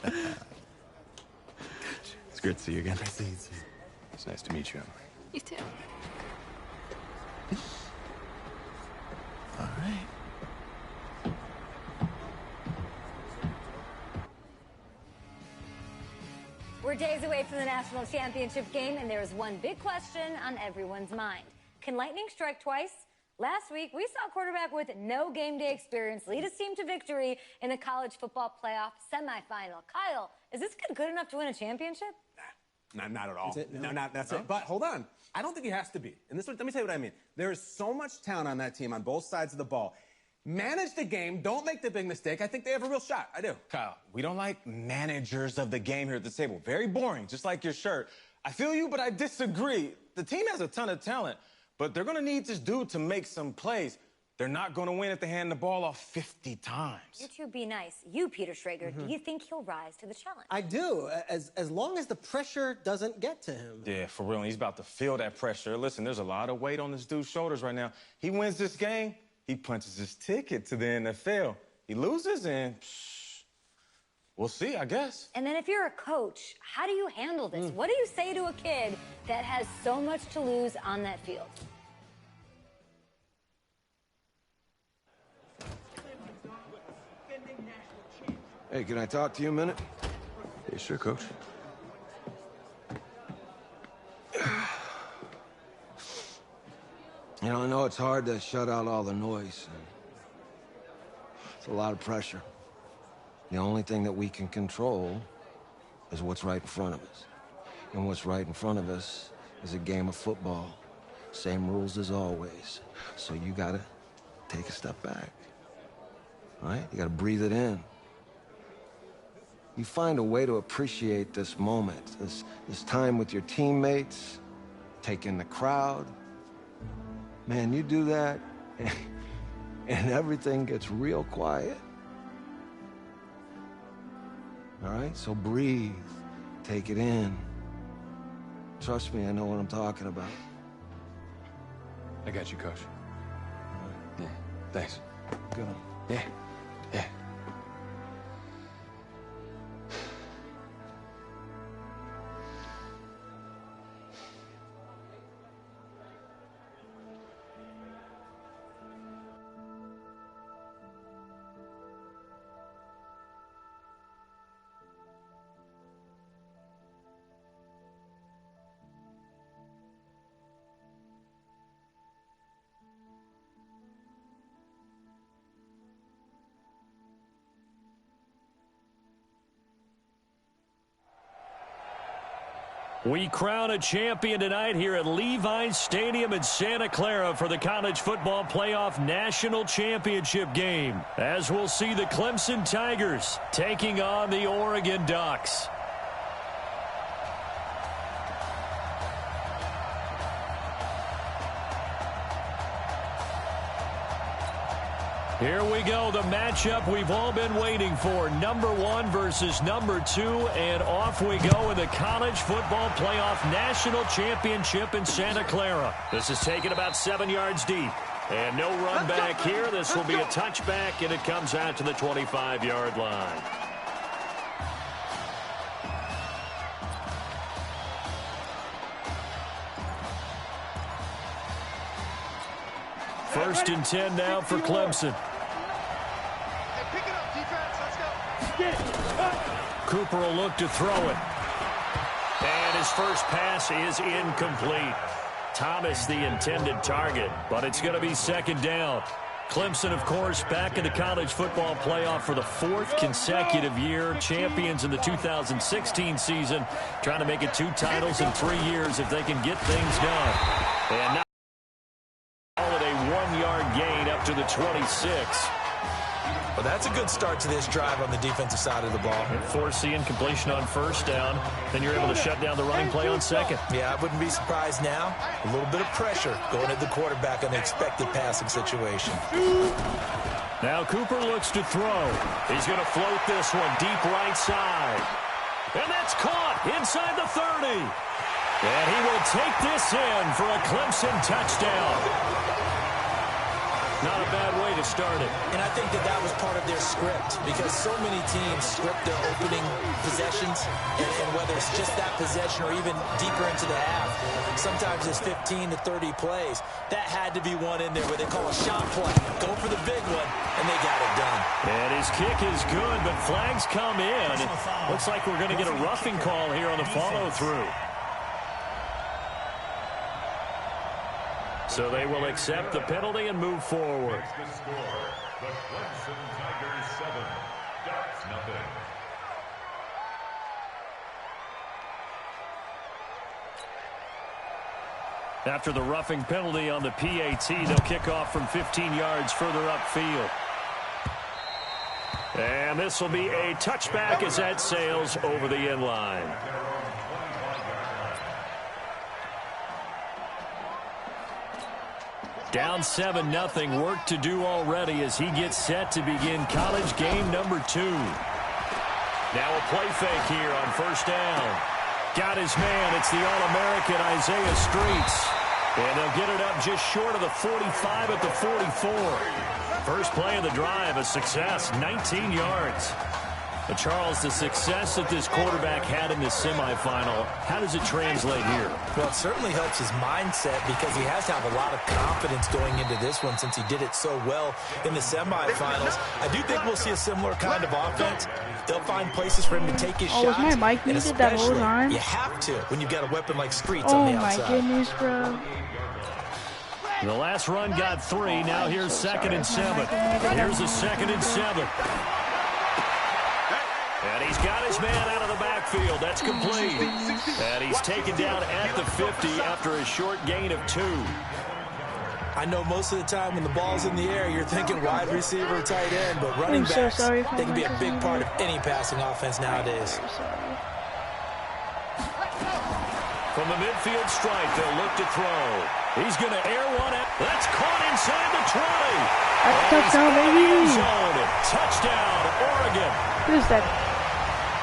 It's great to see you again. Nice to see you too. It's nice to meet you. You too. All right. We're days away from the national championship game, and there is one big question on everyone's mind. Can lightning strike twice? Last week, we saw a quarterback with no game day experience lead his team to victory in the college football playoff semifinal. Kyle, is this kid good enough to win a championship? Not at all. That's it? No, that's it. But hold on. I don't think he has to be. And let me tell you what I mean. There is so much talent on that team on both sides of the ball. Manage the game. Don't make the big mistake. I think they have a real shot. I do. Kyle, we don't like managers of the game here at the table. Very boring, just like your shirt. I feel you, but I disagree. The team has a ton of talent, but they're going to need this dude to make some plays. They're not going to win if they hand the ball off 50 times. You two be nice. You, Peter Schrager, do you think he'll rise to the challenge? I do, as long as the pressure doesn't get to him. Yeah, for real. And he's about to feel that pressure. Listen, there's a lot of weight on this dude's shoulders right now. He wins this game, he punches his ticket to the NFL. He loses, and We'll see, I guess. And then if you're a coach, how do you handle this? What do you say to a kid that has so much to lose on that field? Hey, can I talk to you a minute? Yeah, sure, Coach. You know, I know it's hard to shut out all the noise. It's a lot of pressure. The only thing that we can control is what's right in front of us. And what's right in front of us is a game of football. Same rules as always. So you gotta take a step back. All right? You gotta breathe it in. You find a way to appreciate this moment, this time with your teammates, take in the crowd. Man, you do that, and everything gets real quiet. All right? So breathe. Take it in. Trust me, I know what I'm talking about. I got you, Coach. Yeah, thanks. Good. Yeah, yeah. We crown a champion tonight here at Levi's Stadium in Santa Clara for the College Football Playoff National Championship game, as we'll see the Clemson Tigers taking on the Oregon Ducks. Here we go, the matchup we've all been waiting for. Number 1 versus number 2, and off we go in the College Football Playoff National Championship in Santa Clara. This is taken about 7 yards deep. And no run back here. This will be a touchback, and it comes out to the 25-yard line. First and 10 now for Clemson. Cooper will look to throw it. And his first pass is incomplete. Thomas the intended target, but it's going to be second down. Clemson, of course, back in the college football playoff for the 4th consecutive year. Champions in the 2016 season, trying to make it 2 titles in 3 years if they can get things done. And now a 1-yard gain up to the 26. Well, that's a good start to this drive on the defensive side of the ball. Forcing incompletion on first down. Then you're able to shut down the running play on second. Yeah, I wouldn't be surprised now. A little bit of pressure going at the quarterback on the expected passing situation. Now Cooper looks to throw. He's going to float this one deep right side. And that's caught inside the 30. And he will take this in for a Clemson touchdown. Not a bad way to start it. And I think that was part of their script, because so many teams script their opening possessions, and whether it's just that possession or even deeper into the half, sometimes it's 15 to 30 plays. That had to be one in there where they call a shot play. Go for the big one, and they got it done. And his kick is good, but flags come in. Looks like we're going to get a roughing call here on the follow-through. So they will accept the penalty and move forward. The score, the Clemson Tigers 7, Ducks nothing. After the roughing penalty on the PAT, they'll kick off from 15 yards further upfield. And this will be a touchback as that sails over the end line. Down 7-0. Work to do already as he gets set to begin college game number 2. Now a play fake here on first down. Got his man. It's the All-American Isaiah Streets. And they'll get it up just short of the 45 at the 44. First play of the drive, a success, 19 yards. And Charles, the success that this quarterback had in this semifinal, how does it translate here? Well, it certainly helps his mindset because he has to have a lot of confidence going into this one since he did it so well in the semifinals. I do think we'll see a similar kind of offense. They'll find places for him to take his shots. Was my mic muted that whole time? You have to when you've got a weapon like Streets on the outside. Oh, my goodness, bro. The last run got 3. Now here's 2nd and 7. Here's a 2nd and 7. And he's got his man out of the backfield. That's complete. And he's taken down at the 50 after a short gain of 2. I know most of the time when the ball's in the air, you're thinking wide receiver, tight end, but running backs, they can be a big part of any passing offense nowadays. From the midfield stripe, they'll look to throw. He's going to air one out. That's caught inside the 20. Touchdown, baby. Touchdown, Oregon. Who's that?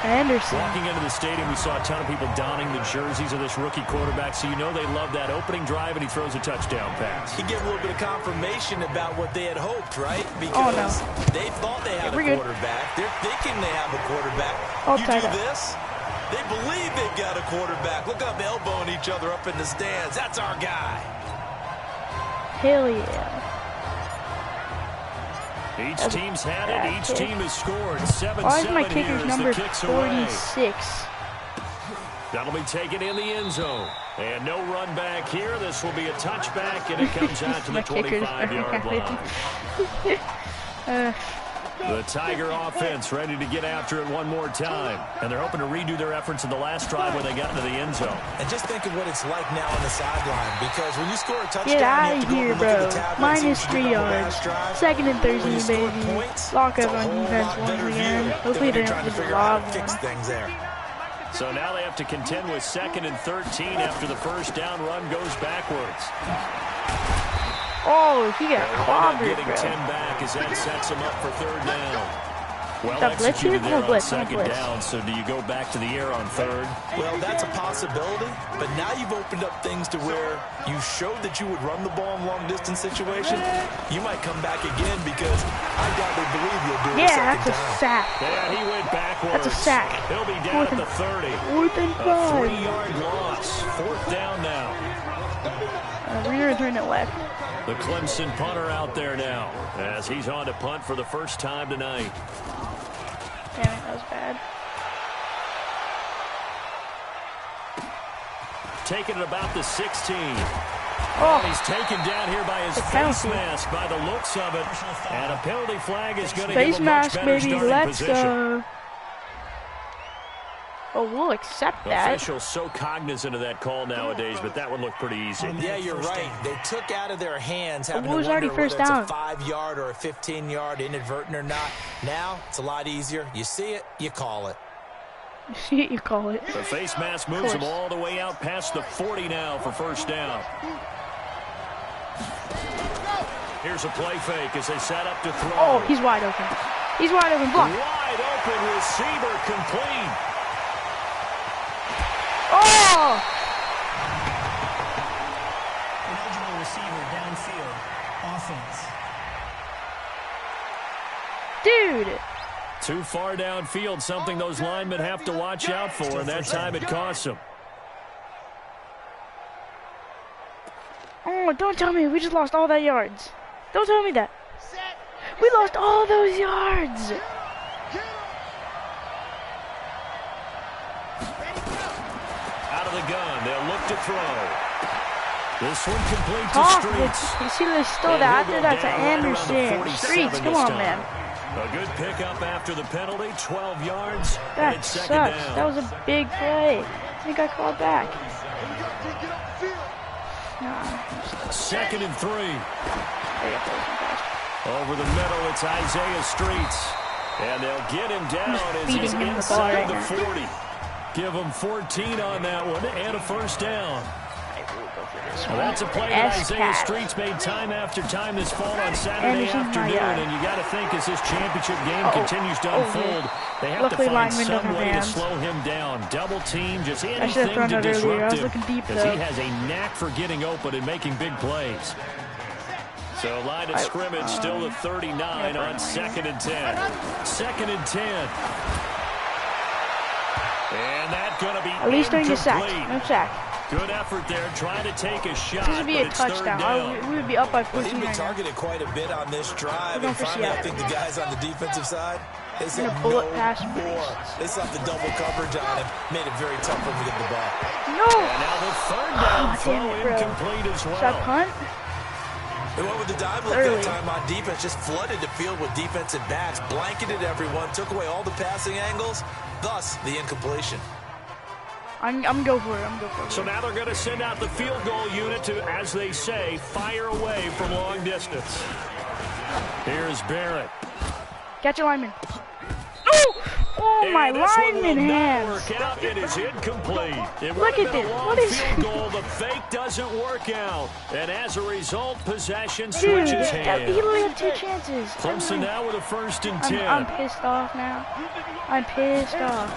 Anderson. Walking into the stadium, we saw a ton of people donning the jerseys of this rookie quarterback, so you know they love that opening drive, and he throws a touchdown pass. He gave a little bit of confirmation about what they had hoped, right? Because they thought they had a quarterback. They're thinking they have a quarterback. You do this, they believe they've got a quarterback. Look up, elbowing each other up in the stands. That's our guy. Hell yeah. Each team's had it. Each team has scored. 7-7. Why is my kicker's number 46? That'll be taken in the end zone. And no run back here. This will be a touchback, and it comes out to the 25-yard line. The Tiger offense ready to get after it one more time. And they're hoping to redo their efforts in the last drive when they got into the end zone. And just think of what it's like now on the sideline. Because when you score a touchdown, get out of here, bro. -3 yards. 2nd and 13, baby. Lock up on defense once again. Hopefully they don't get the lob one. So now they have to contend with 2nd and 13 after the first down run goes backwards. Oh, he got clobbered, getting 10 back as that sets him up for 3rd down. Well that blitz here? executed there on 2nd down, so do you go back to the air on 3rd? Well, that's a possibility, but now you've opened up things to where you showed that you would run the ball in long-distance situation. You might come back again because I doubly believe you'll do it. Yeah, that's a sack. Yeah, he went backwards. That's a sack. He'll be down at the 30. 4th and 5. A 3-yard loss. 4th down now. We're going to return it left. The Clemson punter out there now as he's on to punt for the first time tonight. Damn it, that was bad. Taking it about the 16. Oh, he's taken down here by his face mask by the looks of it. And a penalty flag is going to give him much better starting position. Oh, we'll accept that. Officials so cognizant of that call nowadays, but that one looked pretty easy. Yeah, you're right. They took out of their hands having to was wonder already first whether down. it's a 5-yard or a 15-yard inadvertent or not. Now, it's a lot easier. You see it, you call it. You see it, you call it. The face mask moves him all the way out past the 40 now for first down. Here's a play fake as they set up to throw. Oh, he's wide open. He's wide open. Block. Wide open receiver complete. Oh! Eligible receiver downfield. Offense. Dude! Too far downfield, something those linemen have to watch out for, and that time it costs them. Oh, don't tell me we just lost all that yards. Don't tell me that. We lost all those yards. Out of the gun, they'll look to throw. This one complete to Streets. You see they stole that after that to Anderson. Streets, come on, man. A good pickup after the penalty, 12 yards. That sucks. That was a big play. I think I called back. Second and 3. Over the middle, it's Isaiah Streets. And they'll get him down as he's inside the 40. Give him 14 on that one and a first down. Well, that's a play that Isaiah Streets made time after time this fall on Saturday afternoon, and you got to think as this championship game continues to unfold, they have to find some way to slow him down. Double team, just anything to disrupt him, because he has a knack for getting open and making big plays. So line of scrimmage still at 39 on 2nd and 10. 2nd and 10. And that's going to be At least don't get sacked. No sack. Good effort there, trying to take a shot. This would be a touchdown. We would be up by 14 He's been right now. targeted quite a bit on this drive, and finally I think the guys on the defensive side, they said bullet pass. They slapped the double coverage on him, made it very tough for him to get the ball. No! And now the third down throw incomplete as well. Is that punt? They went with the dive look that time on defense, just flooded the field with defensive backs, blanketed everyone, took away all the passing angles, thus the incompletion. I'm go for it. I'm go for it. So now they're going to send out the field goal unit to, as they say, fire away from long distance. Here's Barrett. Catch a lineman. Oh, my lineman hands. It is incomplete. Look at this. What is field goal? The fake doesn't work out. And as a result, possession Dude, switches hands. he literally had 2 chances. Clemson now with a 1st and 10. I'm pissed off now. I'm pissed off.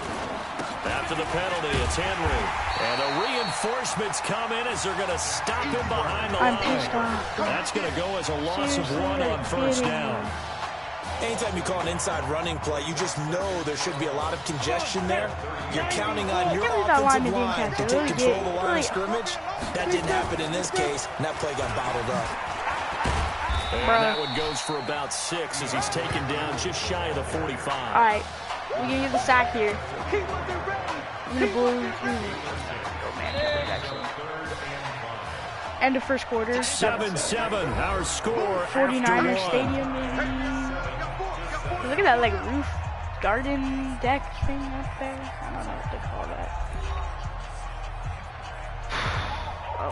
After the penalty, it's Henry. And the reinforcements come in as they're going to stop him behind the line. I'm pissed off. That's going to go as a loss of 1 on 1st down. Anytime you call an inside running play, you just know there should be a lot of congestion there. You're counting on your offensive line to take control of the line of scrimmage. That didn't happen in this case, and that play got bottled up. And that one goes for about 6 as he's taken down just shy of the 45. All right, we're going to get the sack here. I'm going to blow through it. Oh, man, actually. End of first quarter. 7-7, our score. 49er Stadium, maybe. Look at that, like, roof garden deck thing up there. I don't know what they call that.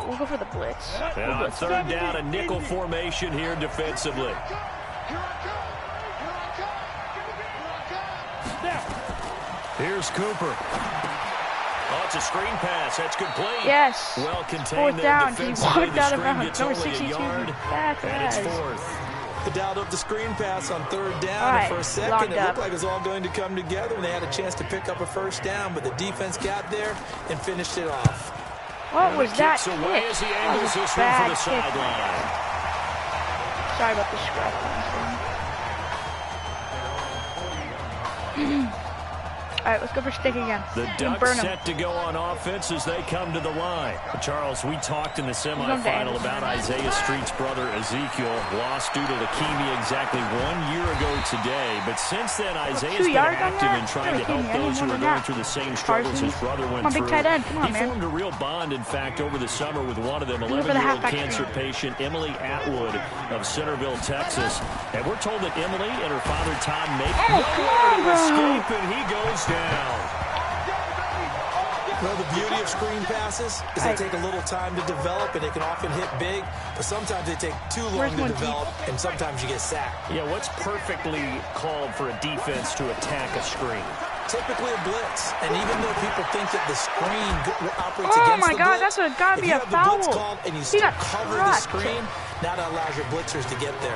We'll go for the blitz. And on 3rd down, a nickel formation here defensively. Here's Cooper. Oh, it's a screen pass. That's complete. Yes. Well contained 4th down. there He defensively. walked out of The screen bounds. gets Number only 62. a yard, and it's 4th. They dialed up the screen pass on 3rd down, and for a second it looked like it was all going to come together, and they had a chance to pick up a 1st down, but the defense got there and finished it off. What was that kick? Away as he angles this one for the sideline. Sorry about the scratch. All right, let's go for stick again. The Ducks set to go on offense as they come to the line. Charles, we talked in the semifinal about Isaiah Street's brother Ezekiel, lost due to leukemia exactly 1 year ago today. But since then, Isaiah's been active in trying to help those who are going through the same struggles his brother went through. He formed a real bond, in fact, over the summer with one of them, 11-year-old cancer patient Emily Atwood of Centerville, Texas. And we're told that Emily and her father Tom make nowhere to escape, and he goes down. Well, the beauty of screen passes is they take a little time to develop, and they can often hit big, but sometimes they take too long to develop, and sometimes you get sacked. Yeah, what's perfectly called for a defense to attack a screen? Typically a blitz, and even though people think that the screen operates against the blitz, oh my God, that's gotta be a foul. Blitz called and you still cover the screen, now that allows your blitzers to get there.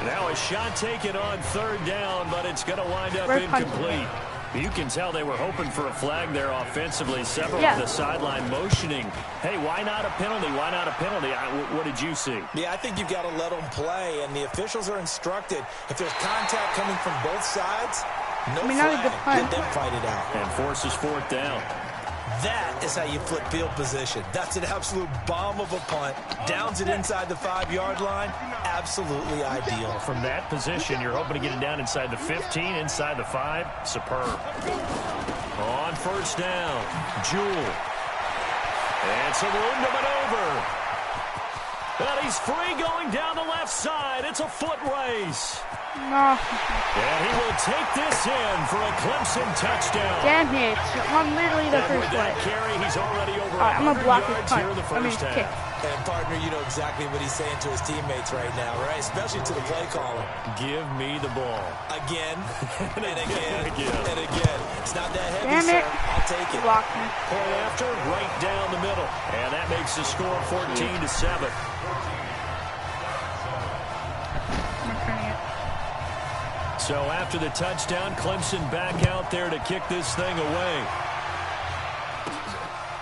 Now a shot taken on 3rd down, but it's going to wind up incomplete. You can tell they were hoping for a flag there offensively. Several on the sideline motioning, hey, why not a penalty? Why not a penalty? What did you see? Yeah, I think you've got to let them play, and the officials are instructed. If there's contact coming from both sides, no flag. Let them fight it out. And forces 4th down. That is how you flip field position. That's an absolute bomb of a punt. Downs it inside the 5-yard line. Absolutely ideal. From that position, you're hoping to get it down inside the 15, inside the 5. Superb. On 1st down, Jewell. And some room to maneuver. But he's free going down the left side. It's a foot race. No. And he will take this in for a Clemson touchdown. Damn it. I'm literally the first play. Carry, he's already over I'm going to block his punt. Kick. And partner, you know exactly what he's saying to his teammates right now, right? Especially to the play caller. Give me the ball. Again, and again, and again. It's not that heavy, Damn it. sir. I'll take it. Block me. Point after, right down the middle. And that makes the score 14-7. So after the touchdown, Clemson back out there to kick this thing away.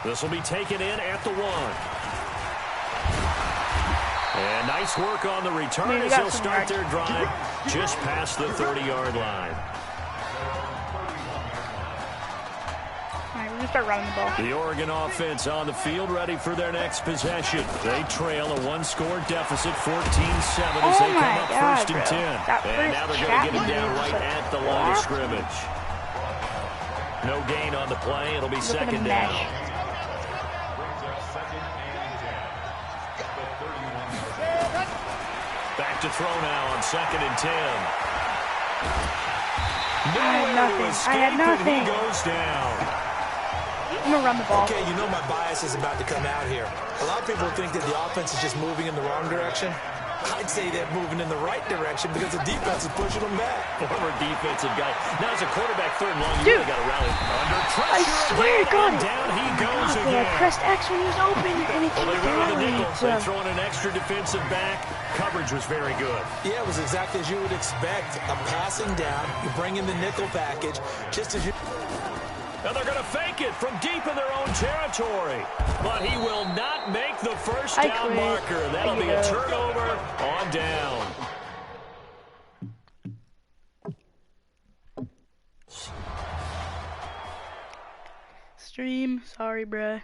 This will be taken in at the 1. And nice work on the return as they'll start their drive just past the 30-yard line. All right, start running the ball. The Oregon offense on the field, ready for their next possession. They trail a one-score deficit, 14-7, as they come up first and 10. And now they're going to get it down right at the line of scrimmage. No gain on the play. It'll be second down. Back to throw now on second and 10. I had nothing. He goes down. I'm gonna run the ball. Okay, you know my bias is about to come out here. A lot of people think that the offense is just moving in the wrong direction. I'd say they're moving in the right direction because the defense is pushing them back. Former defensive guy. Now as a quarterback, third and long, you really got to rally. Under pressure. I swear to God. Down he goes again. I pressed X when he was open, and it they kept run the nickel. going. They throw in an extra defensive back. Coverage was very good. Yeah, it was exactly as you would expect. A passing down. You bring in the nickel package, just as you... Now they're going to fake it from deep in their own territory. But he will not make the first down marker. That'll be a turnover on down. Stream, sorry, bruh.